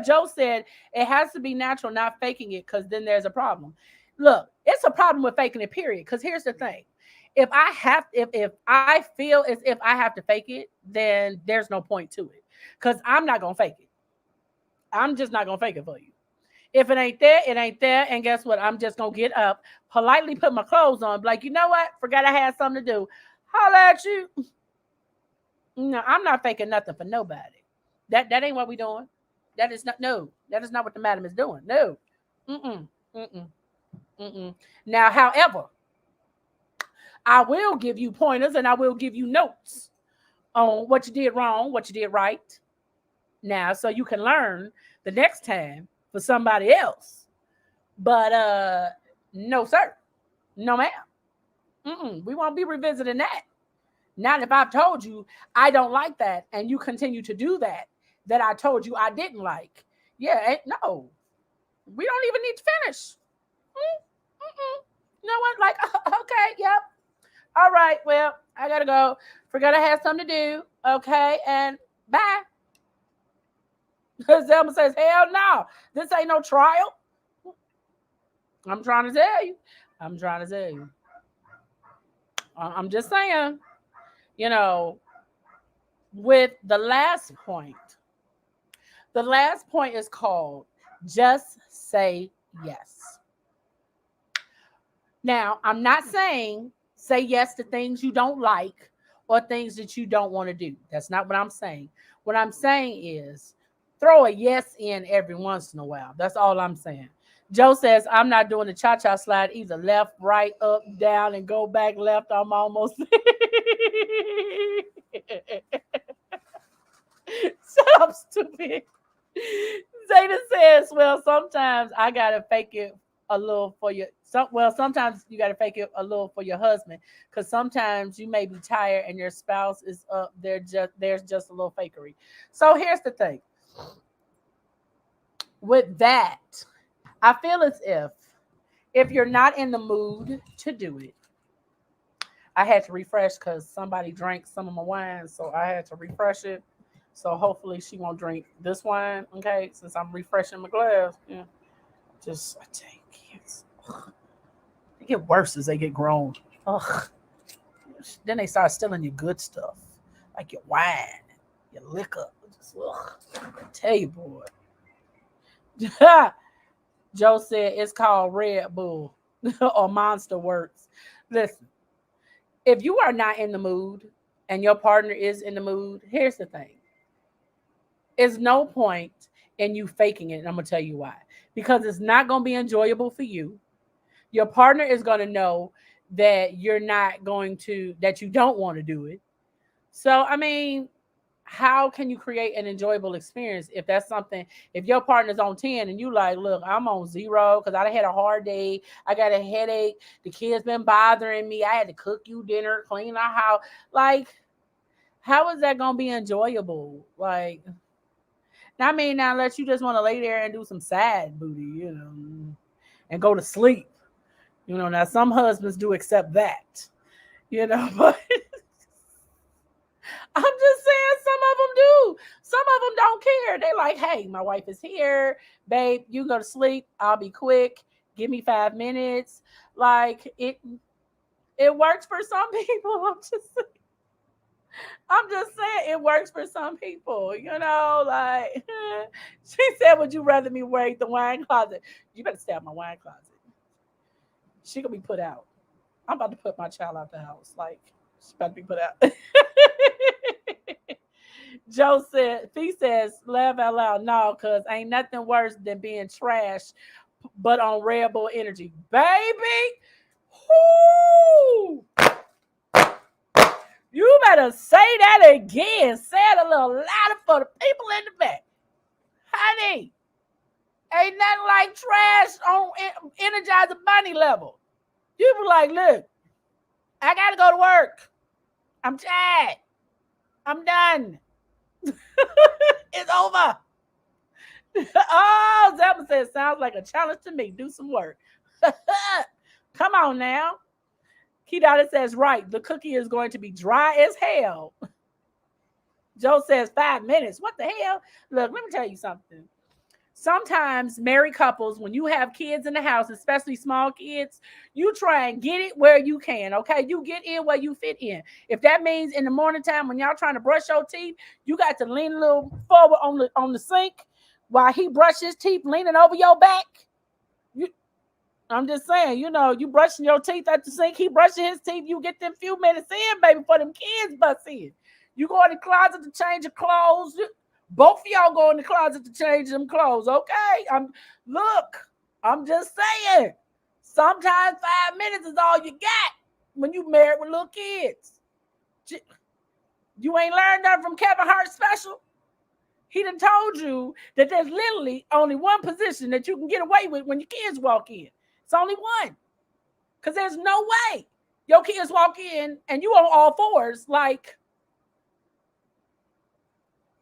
Joe said it has to be natural, not faking it, because then there's a problem. Look, it's a problem with faking it, period. Because here's the thing. If I feel as if I have to fake it, then there's no point to it. Because I'm not gonna fake it. I'm just not gonna fake it for you. If it ain't there, it ain't there. And guess what? I'm just gonna get up, politely put my clothes on, be like, you know what? Forgot I had something to do. Holla at you. No, I'm not faking nothing for nobody. That ain't what we doing. That is not no. That is not what the madam is doing. No. Mm-mm. Mm-mm. Mm-mm. Now, however, I will give you pointers and I will give you notes on what you did wrong, what you did right. Now, so you can learn the next time for somebody else. But no, sir. No, ma'am. Mm-mm. We won't be revisiting that. Not if I've told you I don't like that and you continue to do that I told you I didn't like. Yeah, no. We don't even need to finish. Mm-mm. You know what? Like, okay, yep. All right, well, I gotta go. Forgot I had something to do. Okay, and bye. Zelma says, hell no. This ain't no trial. I'm trying to tell you. I'm trying to tell you. I'm just saying, you know, with the last point is called just say yes. Now, I'm not saying say yes to things you don't like or things that you don't want to do. That's not what I'm saying. What I'm saying is throw a yes in every once in a while. That's all I'm saying. Joe says, I'm not doing the cha cha slide either. Left, right, up, down, and go back left. I'm almost. Shut up, stupid. Zayda says, well, sometimes I gotta fake it a little for your sometimes you gotta fake it a little for your husband. Cause sometimes you may be tired and your spouse is up there just there's just a little fakery. So here's the thing. With that, I feel as if you're not in the mood to do it, I had to refresh because somebody drank some of my wine, so I had to refresh it. So hopefully she won't drink this wine, okay? Since I'm refreshing my glass. Yeah. Just I take kids. They get worse as they get grown. Ugh. Then they start stealing your good stuff, like your wine, your liquor. Just, ugh. I tell you, boy. Joe said it's called Red Bull or Monster Works. Listen, if you are not in the mood and your partner is in the mood, here's the thing. It's no point in you faking it. And I'm going to tell you why. Because it's not going to be enjoyable for you. Your partner is going to know that you're not going to, that you don't want to do it. So, I mean, how can you create an enjoyable experience if that's something, if your partner's on 10 and you like, look, I'm on zero because I had a hard day. I got a headache. The kids been bothering me. I had to cook you dinner, clean our house. Like, how is that going to be enjoyable? Like, I mean, now unless you just want to lay there and do some sad booty, and go to sleep. Now some husbands do accept that, but I'm just saying some of them do. Some of them don't care. They like, hey, my wife is here, babe. You go to sleep. I'll be quick. Give me 5 minutes. Like it works for some people. I'm just saying it works for some people, like she said, would you rather me work the wine closet? You better stay out my wine closet. She gonna be put out. I'm about to put my child out the house. Like she's about to be put out. Joe said, he says, laugh out loud. No, cause ain't nothing worse than being trash, but on Red Bull energy. Baby. Whoo! You better say that again. Say it a little louder for the people in the back. Honey, ain't nothing like trash on Energizer Bunny level. You be like, look, I got to go to work. I'm tired. I'm done. It's over. Oh, Zelma says, sounds like a challenge to me. Do some work. Come on now. Key Dotted says, right, the cookie is going to be dry as hell. Joe says 5 minutes. What the hell? Look, let me tell you something. Sometimes married couples, when you have kids in the house, especially small kids, you try and get it where you can. Okay, you get in where you fit in. If that means in the morning time when y'all trying to brush your teeth, you got to lean a little forward on the sink while he brushes his teeth, leaning over your back. You, I'm just saying, you brushing your teeth at the sink, he brushing his teeth. You get them few minutes in, baby, before them kids bust in. You go in the closet to change your clothes. Both of y'all go in the closet to change them clothes, okay? I'm just saying. Sometimes 5 minutes is all you got when you married with little kids. You ain't learned that from Kevin Hart's special. He done told you that there's literally only one position that you can get away with when your kids walk in. It's only one. Because there's no way your kids walk in and you on all fours. Like,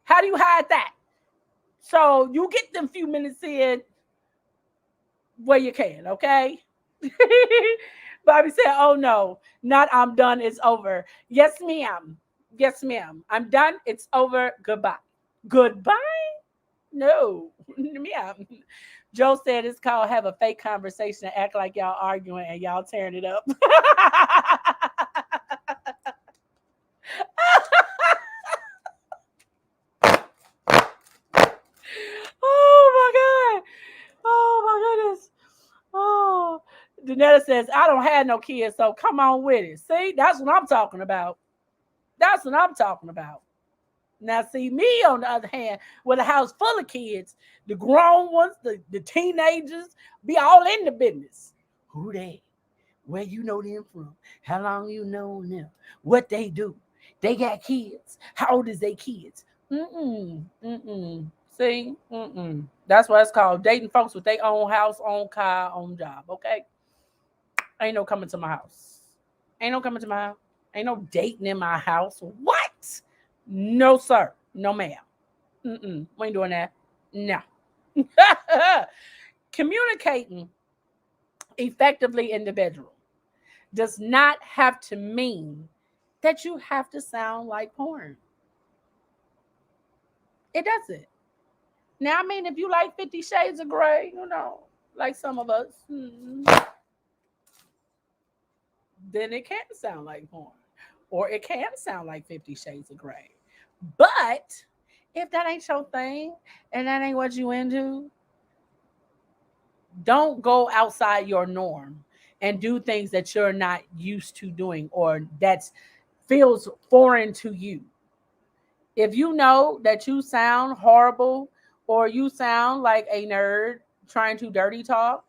how do you hide that? So you get them few minutes in where you can, okay? Bobby said, oh no, not I'm done, it's over. Yes, ma'am. Yes, ma'am. I'm done, it's over. Goodbye. Goodbye? No. Ma'am. Joe said it's called have a fake conversation and act like y'all arguing and y'all tearing it up. Oh my God. Oh my goodness. Oh. Danetta says, I don't have no kids, so come on with it. See, that's what I'm talking about. That's what I'm talking about. Now, see, me, on the other hand, with a house full of kids, the grown ones, the teenagers, be all in the business. Who they? Where you know them from? How long you know them? What they do? They got kids. How old is they kids? Mm-mm. See? That's why it's called dating folks with their own house, own car, own job, okay? Ain't no coming to my house. Ain't no coming to my house. Ain't no dating in my house. What? No, sir. No, ma'am. We ain't doing that. No. Communicating effectively in the bedroom does not have to mean that you have to sound like porn. It doesn't. Now, I mean, if you like 50 Shades of Grey, like some of us, then it can sound like porn. Or it can sound like 50 Shades of Grey. But if that ain't your thing and that ain't what you into, don't go outside your norm and do things that you're not used to doing or that feels foreign to you. If you know that you sound horrible or you sound like a nerd trying to dirty talk,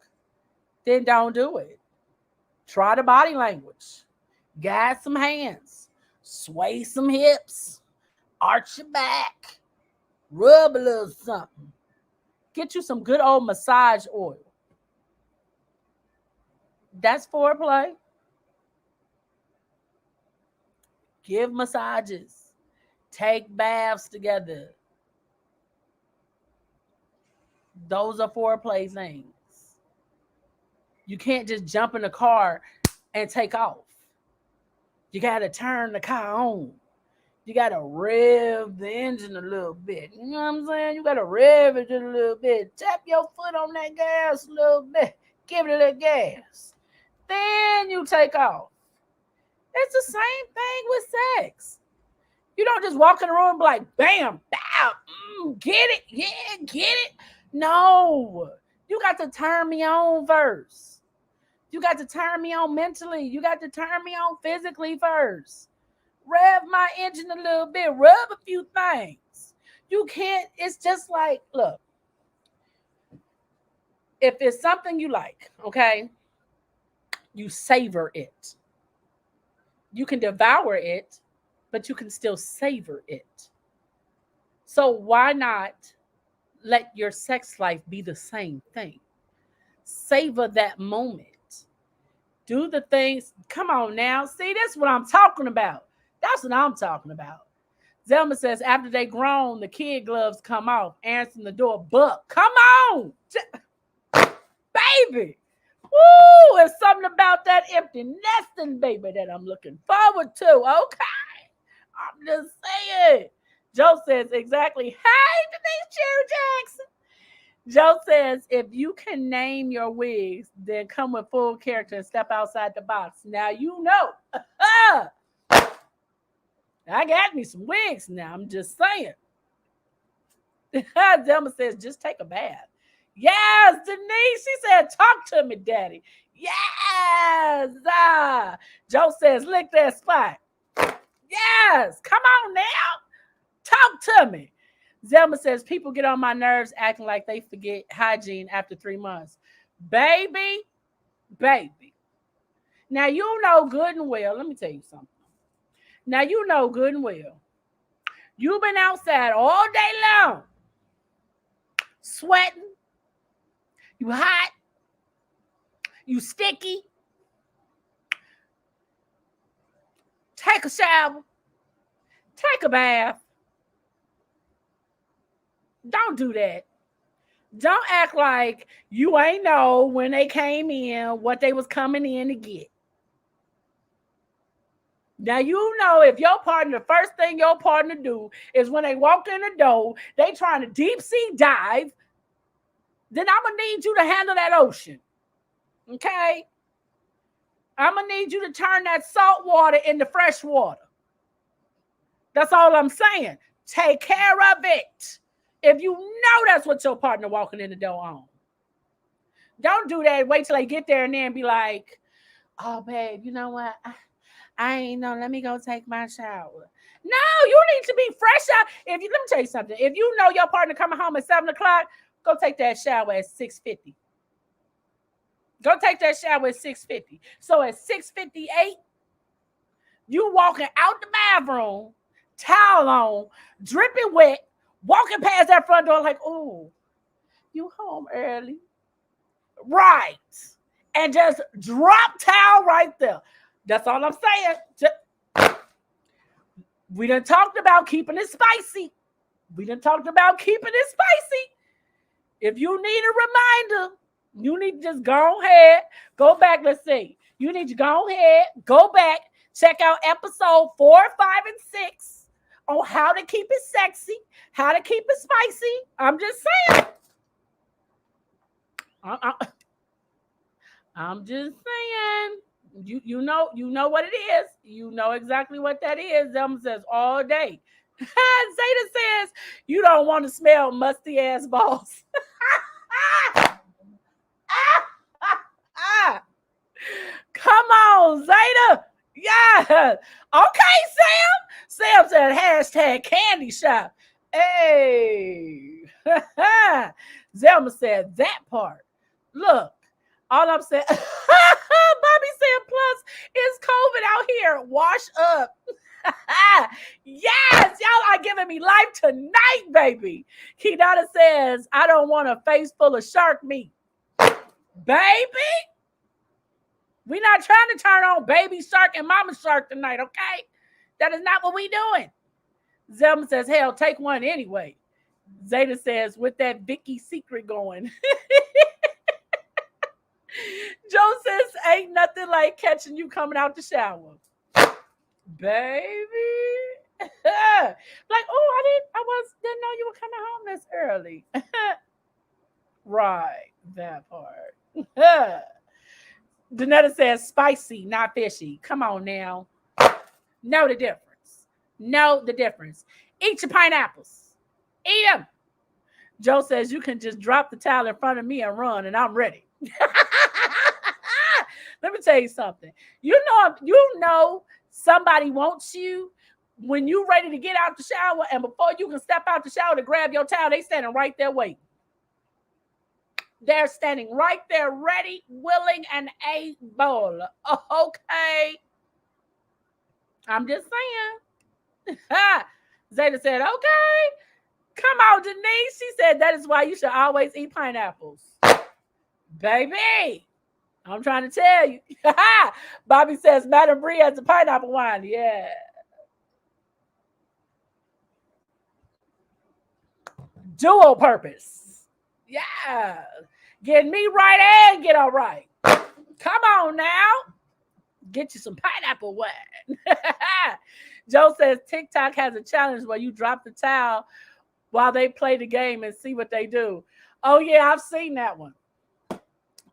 then don't do it. Try the body language. Guide some hands. Sway some hips. Arch your back. Rub a little something. Get you some good old massage oil. That's foreplay. Give massages. Take baths together. Those are foreplay things. You can't just jump in the car and take off. You got to turn the car on. You got to rev the engine a little bit. You know what I'm saying? You got to rev it just a little bit. Tap your foot on that gas a little bit. Give it a little gas. Then you take off. It's the same thing with sex. You don't just walk in the room and be like, bam, bow, get it, yeah, get it. No, you got to turn me on first. You got to turn me on mentally. You got to turn me on physically first. Rev my engine a little bit. Rub a few things. You can't, it's just like, look, if it's something you like, okay, you savor it. You can devour it, but you can still savor it. So why not let your sex life be the same thing? Savor that moment. Do the things. Come on now. See, that's what I'm talking about. That's what I'm talking about. Zelma says, after they grown, the kid gloves come off. Answering the door, Buck, come on, baby. Woo, there's something about that empty nesting, baby, that I'm looking forward to. Okay, I'm just saying. Joe says, exactly. Hey, Denise Cherry Jackson. Joe says, if you can name your wigs, then come with full character and step outside the box. Now you know. I got me some wigs now. I'm just saying. Delma says, just take a bath. Yes, Denise. She said, talk to me, daddy. Yes. Joe says, lick that spot. Yes. Come on now. Talk to me. Zelma says, people get on my nerves acting like they forget hygiene after 3 months. Baby. Now, you know good and well. Let me tell you something. Now, you know good and well. You've been outside all day long, sweating. You hot. You sticky. Take a shower. Take a bath. Don't do that. Don't act like you ain't know when they came in what they was coming in to get. Now, you know, if your partner, the first thing your partner do is when they walk in the door, they trying to deep sea dive, then I'm going to need you to handle that ocean. Okay? I'm going to need you to turn that salt water into fresh water. That's all I'm saying. Take care of it. If you know that's what your partner walking in the door on. Don't do that. Wait till they get there and then be like, oh, babe, you know what? I ain't know. Let me go take my shower. No, you need to be fresh out. Let me tell you something. If you know your partner coming home at 7 o'clock, go take that shower at 6:50. Go take that shower at 6:50. So at 6:58, you walking out the bathroom, towel on, dripping wet, walking past that front door like, oh, you home early. Right. And just drop towel right there. That's all I'm saying. We done talked about keeping it spicy. If you need a reminder, you need to just go ahead, go back. Let's see. You need to go ahead, go back, check out episode 4, 5, and 6 on how to keep it sexy, how to keep it spicy. I'm just saying. I'm just saying. You know what it is. You know exactly what that is. Zelma says all day. Zeta says you don't want to smell musty ass balls. Come on, Zeta. Yeah. Okay, Sam. Sam said hashtag candy shop. Hey. Zelma said that part. Look, all I'm saying, Bobby said, plus it's COVID out here. Wash up. Yes, y'all are giving me life tonight, baby. Kidana says, I don't want a face full of shark meat. Baby, we're not trying to turn on baby shark and mama shark tonight, okay? That is not what we doing. Zelma says, hell, take one anyway. Zeta says, with that Vicky secret going. Joe says, ain't nothing like catching you coming out the shower. Baby. Like, oh, didn't know you were coming home this early. Right, that part. Danetta says, spicy, not fishy. Come on now. Know the difference. Eat your pineapples. Eat them. Joe says, you can just drop the towel in front of me and run, and I'm ready. Let me tell you something. You know somebody wants you when you ready to get out the shower, and before you can step out the shower to grab your towel, they standing right there waiting. They're standing right there ready, willing, and able. Okay. I'm just saying. Zeta said, okay. Come on, Denise. She said that is why you should always eat pineapples. Baby. I'm trying to tell you. Bobby says, Madam Brie has a pineapple wine. Yeah. Dual purpose. Yeah. Get me right and get all right. Come on now. Get you some pineapple wine. Joe says TikTok has a challenge where you drop the towel while they play the game and see what they do. Oh, yeah, I've seen that one.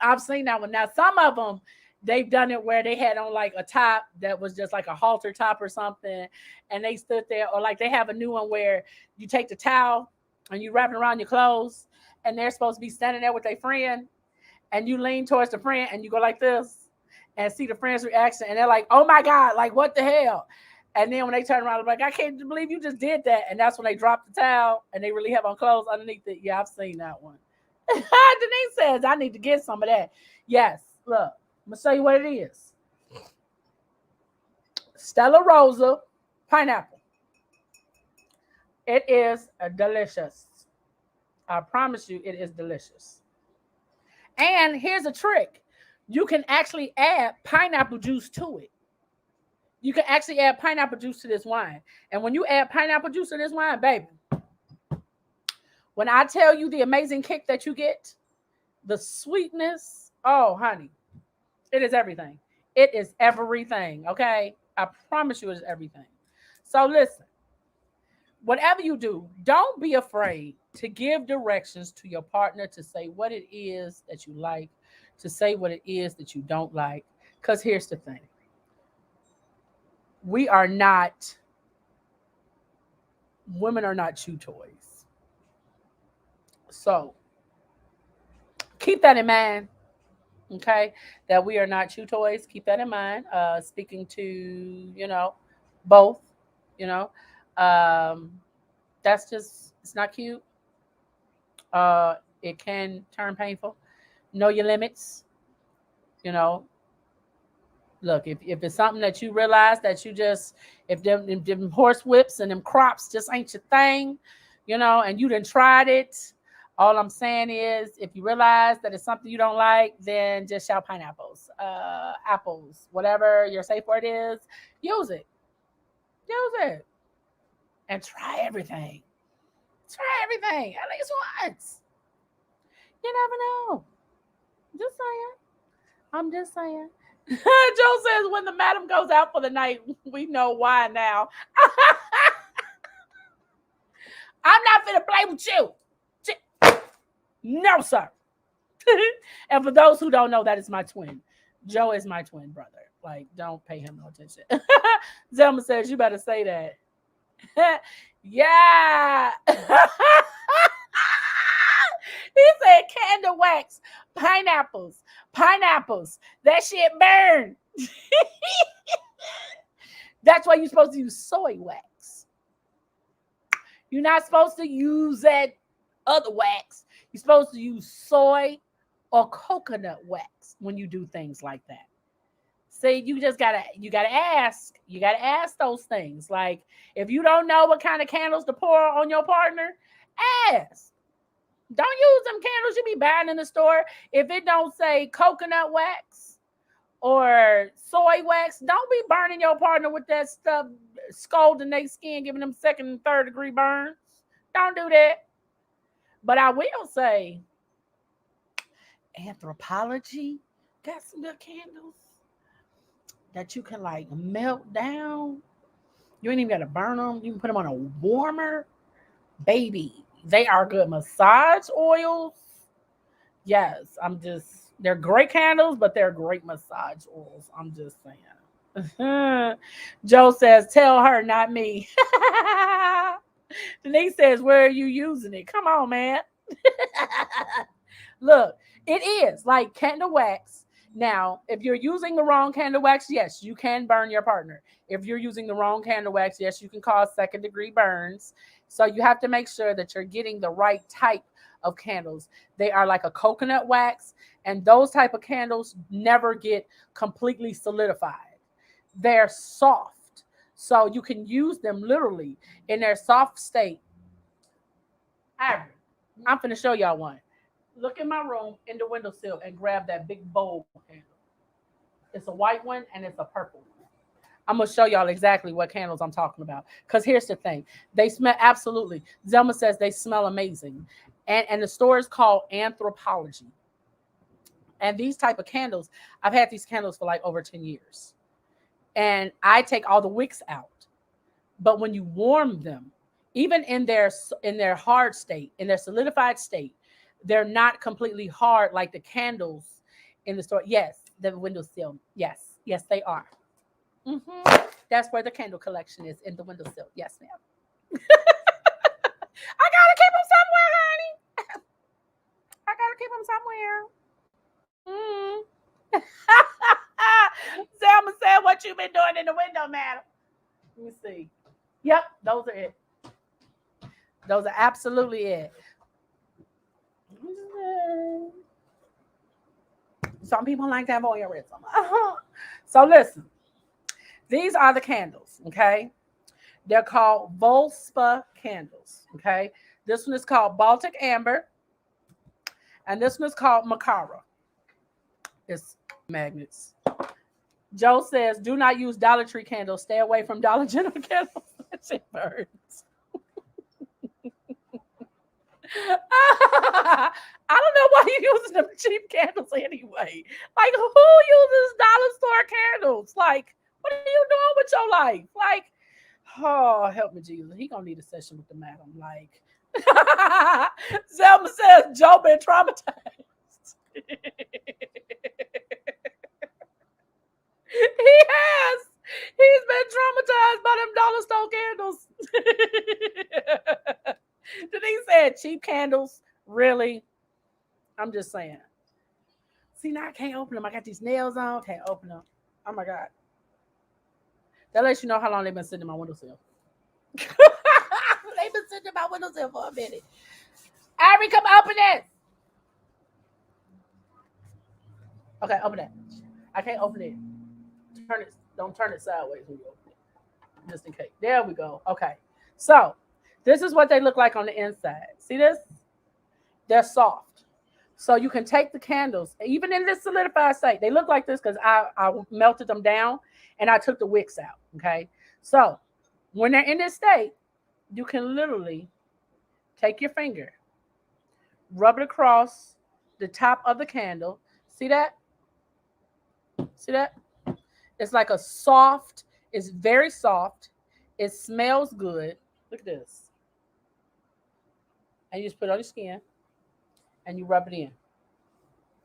I've seen that one. Now, some of them, they've done it where they had on like a top that was just like a halter top or something, and they stood there, or like they have a new one where you take the towel and you wrap it around your clothes, and they're supposed to be standing there with their friend, and you lean towards the friend and you go like this and see the friend's reaction, and they're like, "Oh my god, like what the hell?" And then when they turn around, they're like, "I can't believe you just did that." And that's when they drop the towel and they really have on clothes underneath it. Yeah, I've seen that one. Denise says, I need to get some of that. Yes, look, I'm going to show you what it is. Stella Rosa pineapple. It is delicious. I promise you it is delicious. And here's a trick. You can actually add pineapple juice to it. You can actually add pineapple juice to this wine. And when you add pineapple juice to this wine, baby, when I tell you the amazing kick that you get, the sweetness, oh, honey, it is everything. It is everything, okay? I promise you it is everything. So listen, whatever you do, don't be afraid to give directions to your partner, to say what it is that you like, to say what it is that you don't like. Because here's the thing. Women are not chew toys. So keep that in mind, okay? That we are not chew toys. Keep that in mind. Speaking to, both, you know, um, that's just, it's not cute. It can turn painful. Know your limits, you know. Look, if it's something that you realize that you just, if them horse whips and them crops just ain't your thing, and you done tried it, all I'm saying is if you realize that it's something you don't like, then just shout pineapples, apples, whatever your safe word is, use it. Use it. And try everything. Try everything at least once. You never know. Just saying. I'm just saying. Joe says when the madam goes out for the night, we know why now. I'm not finna play with you. No, sir. And for those who don't know, that is my twin. Joe is my twin brother. Like, don't pay him no attention. Zelma says you better say that. Yeah. He said candle wax, pineapples. That shit burn. That's why you're supposed to use soy wax. You're not supposed to use that other wax. You're supposed to use soy or coconut wax when you do things like that. See, you gotta ask. You gotta ask those things. Like, if you don't know what kind of candles to pour on your partner, ask. Don't use them candles you be buying in the store. If it don't say coconut wax or soy wax, don't be burning your partner with that stuff, scalding their skin, giving them second and third degree burns. Don't do that. But I will say, Anthropology got some good candles that you can like melt down. You ain't even got to burn them. You can put them on a warmer. Baby, they are good massage oils. Yes, they're great candles, but they're great massage oils. I'm just saying. Joe says, tell her, not me. Denise says, where are you using it? Come on, man. Look, it is like candle wax. Now, if you're using the wrong candle wax, yes, you can burn your partner. If you're using the wrong candle wax, yes, you can cause second degree burns. So you have to make sure that you're getting the right type of candles. They are like a coconut wax, and those type of candles never get completely solidified. They're soft. So you can use them literally in their soft state. I'm going to show y'all one. Look in my room in the windowsill and grab that big bowl candle. It's a white one and it's a purple one. I'm gonna show y'all exactly what candles I'm talking about. Because here's the thing, they smell absolutely. Zelma says they smell amazing, and the store is called Anthropology. And these type of candles, I've had these candles for like over 10 years, and I take all the wicks out. But when you warm them, even in their hard state, in their solidified state, they're not completely hard like the candles in the store. Yes, the windowsill. Yes, yes, they are. Hmm. That's where the candle collection is, in the windowsill. Yes, ma'am. I gotta keep them somewhere, honey. I gotta keep them somewhere. Mm. Selma said, "What you been doing in the window, madam?" Let me see. Yep, those are it. Those are absolutely it. Some people like that voyeurism. So listen, these are the candles. Okay, they're called Volspa candles. Okay, this one is called Baltic Amber, and this one is called Macara. It's magnets. Joe says, "Do not use Dollar Tree candles. Stay away from Dollar General candles." That shit burns. I don't know why you using them cheap candles anyway. Like, who uses dollar store candles? Like, what are you doing with your life? Like, oh, help me, Jesus. He gonna need a session with the madam. Like, Zelma says Joe been traumatized. He has. He's been traumatized by them dollar store candles. Denise said cheap candles. Really? I'm just saying. See, now I can't open them. I got these nails on. Can't open them. Oh my God. That lets you know how long they've been sitting in my windowsill. They've been sitting in my windowsill for a minute. Ari, come open it. Okay, open it. I can't open it. Turn it. Don't turn it sideways when you open it. Just in case. There we go. Okay. So this is what they look like on the inside. See this? They're soft. So you can take the candles, even in this solidified state. They look like this because I melted them down and I took the wicks out. Okay. So when they're in this state, you can literally take your finger, rub it across the top of the candle. See that? See that? It's like a soft, it's very soft. It smells good. Look at this. And you just put it on your skin and you rub it in.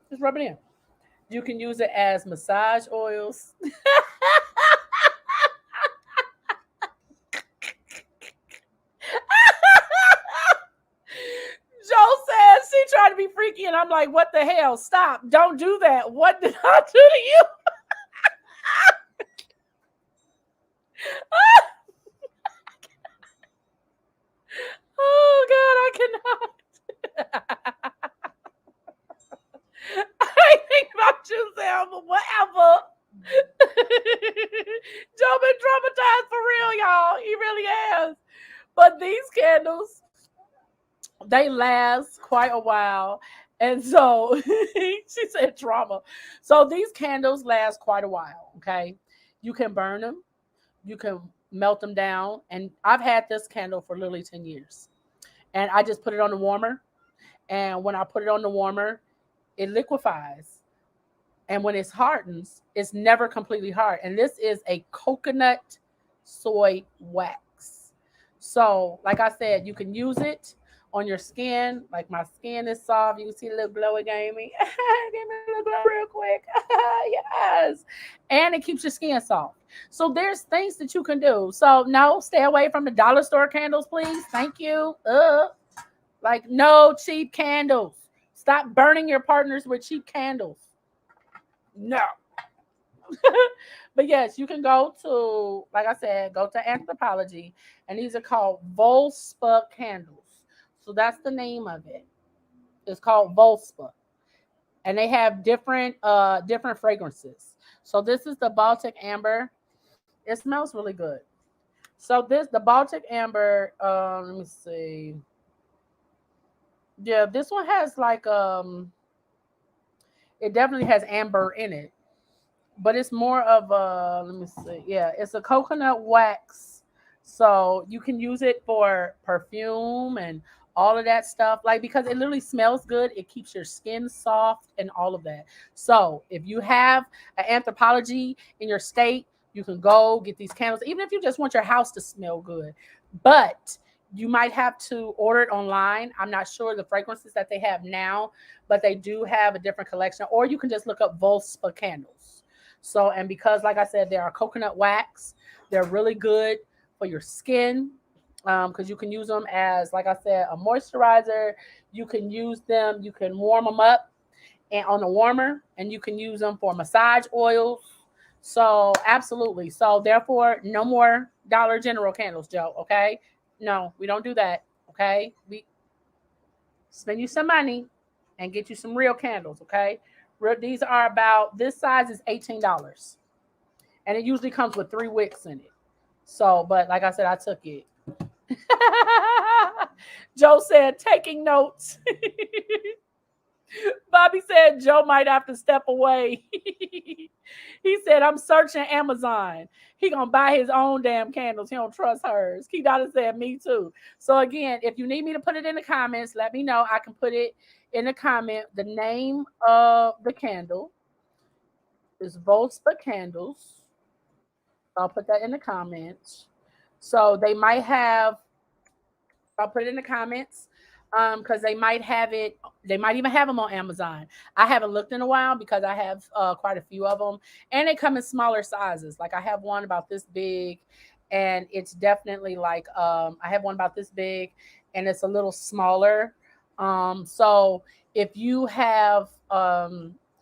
Just rub it in. You can use it as massage oils. Joe says she tried to be freaky, and I'm like, what the hell? Stop. Don't do that. What did I do to you? Oh, God, I cannot. I think about you, Sam, but whatever. Joe been traumatized for real, y'all. He really has. But these candles, they last quite a while. And so she said trauma. So these candles last quite a while. Okay. You can burn them, you can melt them down. And I've had this candle for literally 10 years. And I just put it on the warmer. And when I put it on the warmer, it liquefies. And when it hardens, it's never completely hard. And this is a coconut soy wax. So, like I said, you can use it on your skin. Like my skin is soft. You can see a little glow it gave me. Give me a little glow real quick. Yes. And it keeps your skin soft. So there's things that you can do. So no, stay away from the dollar store candles, please. Thank you. Like no cheap candles. Stop burning your partners with cheap candles. No. But yes, you can go to, like I said, go to Anthropology, and these are called Volspa candles. So that's the name of it. It's called Volspa, and they have different fragrances. So this is the Baltic Amber. It smells really good. So this the Baltic Amber. Let me see. Yeah, this one has like it definitely has amber in it. but it's more of a, let me see. Yeah, it's a coconut wax. So you can use it for perfume and all of that stuff. Like, because it literally smells good, it keeps your skin soft and all of that. So if you have an anthropology in your state, you can go get these candles, even if you just want your house to smell good. But you might have to order it online. I'm not sure the fragrances that they have now, but they do have a different collection. Or you can just look up Volspa candles. So, and because, like I said, they are coconut wax, they're really good for your skin, because you can use them as, like I said, a moisturizer. You can use them, you can warm them up and on the warmer, and you can use them for massage oils. So, absolutely. So, therefore, no more Dollar General candles, Joe. Okay, no, we don't do that. Okay, we spend you some money and get you some real candles. Okay, these are about, this size is $18, and it usually comes with 3 wicks in it. So, but like I said, I took it. Joe said, taking notes. Bobby said Joe might have to step away. He said, I'm searching Amazon. He gonna buy his own damn candles. He don't trust hers. Keydata said, me too. So again, if you need me to put it in the comments, let me know. I can put it in the comment. The name of the candle is Volspa Candles. I'll put that in the comments. So they might have, I'll put it in the comments, because they might have it. They might even have them on Amazon. I haven't looked in a while because I have quite a few of them, and they come in smaller sizes. Like I have one about this big, and it's definitely like, I have one about this big, and it's a little smaller. So if you have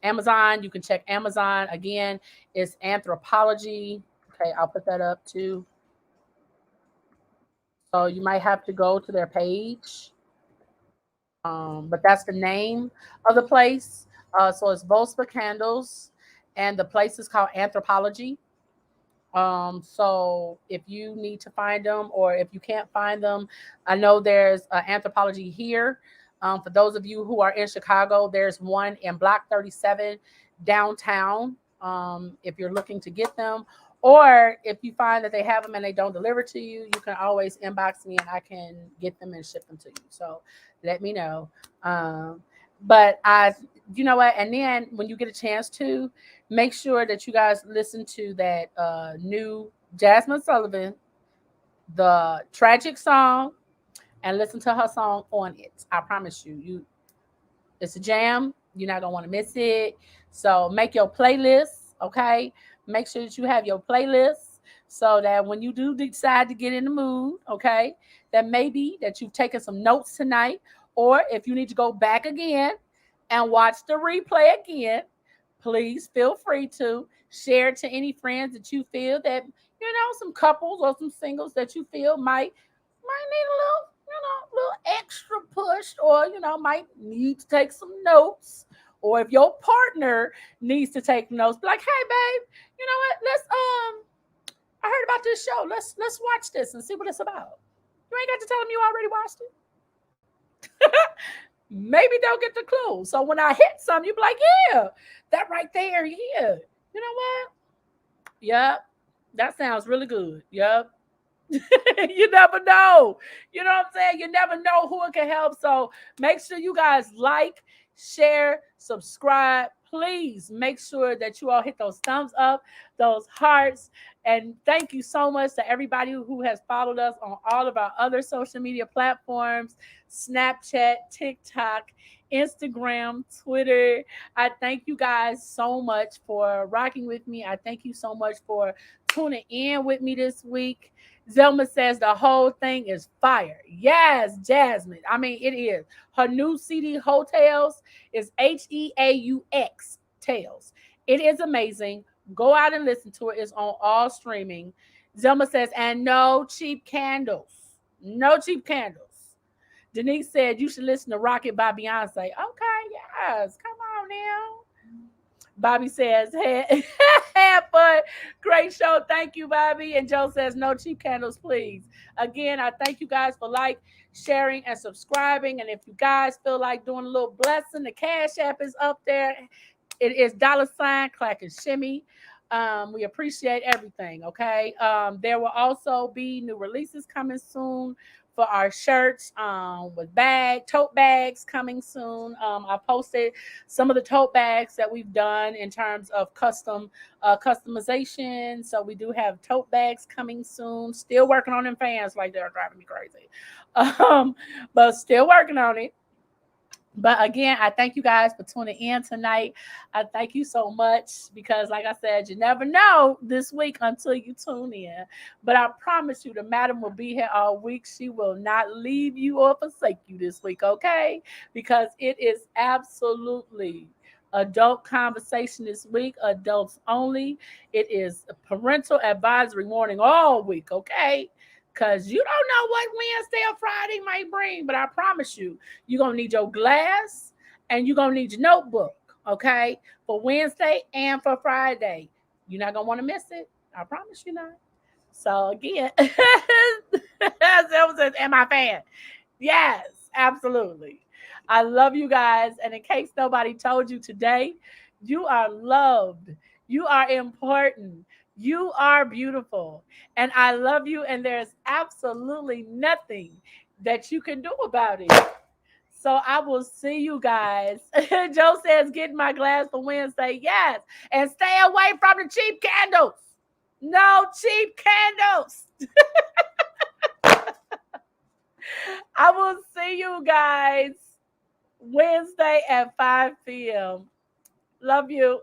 Amazon, you can check Amazon. Again, it's Anthropology. Okay, I'll put that up too. So you might have to go to their page, but that's the name of the place. So it's Volspa Candles, and the place is called Anthropology. So if you need to find them, or if you can't find them, I know there's Anthropology here. For those of you who are in Chicago, there's one in Block 37 downtown. If you're looking to get them, or if you find that they have them and they don't deliver to you, you can always inbox me and I can get them and ship them to you. So let me know. But you know what? And then when you get a chance to, make sure that you guys listen to that new Jasmine Sullivan, the Tragic song, and listen to her song On It. I promise you, it's a jam. You're not gonna want to miss it. So make your playlist, okay? Make sure that you have your playlist so that when you do decide to get in the mood, okay, that maybe that you've taken some notes tonight, or if you need to go back again and watch the replay again, please feel free to share it to any friends that you feel that, some couples or some singles that you feel might need a little, little extra push, or might need to take some notes. Or if your partner needs to take notes, be like, hey babe, you know what, let's I heard about this show, let's watch this and see what it's about. You ain't got to tell them you already watched it. Maybe they'll get the clue. So when I hit some, you be like, yeah, that right there, yeah. You know what? Yep. That sounds really good. Yep. You never know. You know what I'm saying? You never know who it can help. So make sure you guys like, share, subscribe. Please make sure that you all hit those thumbs up, those hearts. And thank you so much to everybody who has followed us on all of our other social media platforms: Snapchat, TikTok, Instagram, Twitter. I thank you guys so much for rocking with me. I thank you so much for tuning in with me this week. Zelma says the whole thing is fire. Yes, Jasmine. I mean, it is. Her new CD, Hotels, is Heaux Tales. It is amazing. Go out and listen to it. It's on all streaming. Zelma says, and no cheap candles. No cheap candles. Denise said, you should listen to Rocket by Beyonce. Okay, yes. Come on now. Bobby says, hey, have fun. Great show. Thank you, Bobby. And Joe says, no cheap candles, please. Again, I thank you guys for sharing, and subscribing. And if you guys feel like doing a little blessing, the Cash App is up there. It is $ Clack and Shimmy. We appreciate everything. Okay. There will also be new releases coming soon for our shirts with tote bags coming soon. I posted some of the tote bags that we've done in terms of customization. So we do have tote bags coming soon. Still working on them fans, like they're driving me crazy. But still working on it. But again, I thank you guys for tuning in tonight. I thank you so much because, like I said, you never know this week until you tune in. But I promise you, the madam will be here all week. She will not leave you or forsake you this week, okay? Because it is absolutely adult conversation this week, adults only. It is a parental advisory warning all week, okay? Because you don't know what Wednesday or Friday might bring, but I promise you, you're going to need your glass and you're going to need your notebook, okay? For Wednesday and for Friday. You're not going to want to miss it. I promise you not. So, again, that was am I fan? Yes, absolutely. I love you guys. And in case nobody told you today, you are loved. You are important. You are beautiful. And I love you. And there's absolutely nothing that you can do about it. So I will see you guys. Joe says, get my glass for Wednesday. Yes. And stay away from the cheap candles. No cheap candles. I will see you guys Wednesday at 5 p.m. Love you.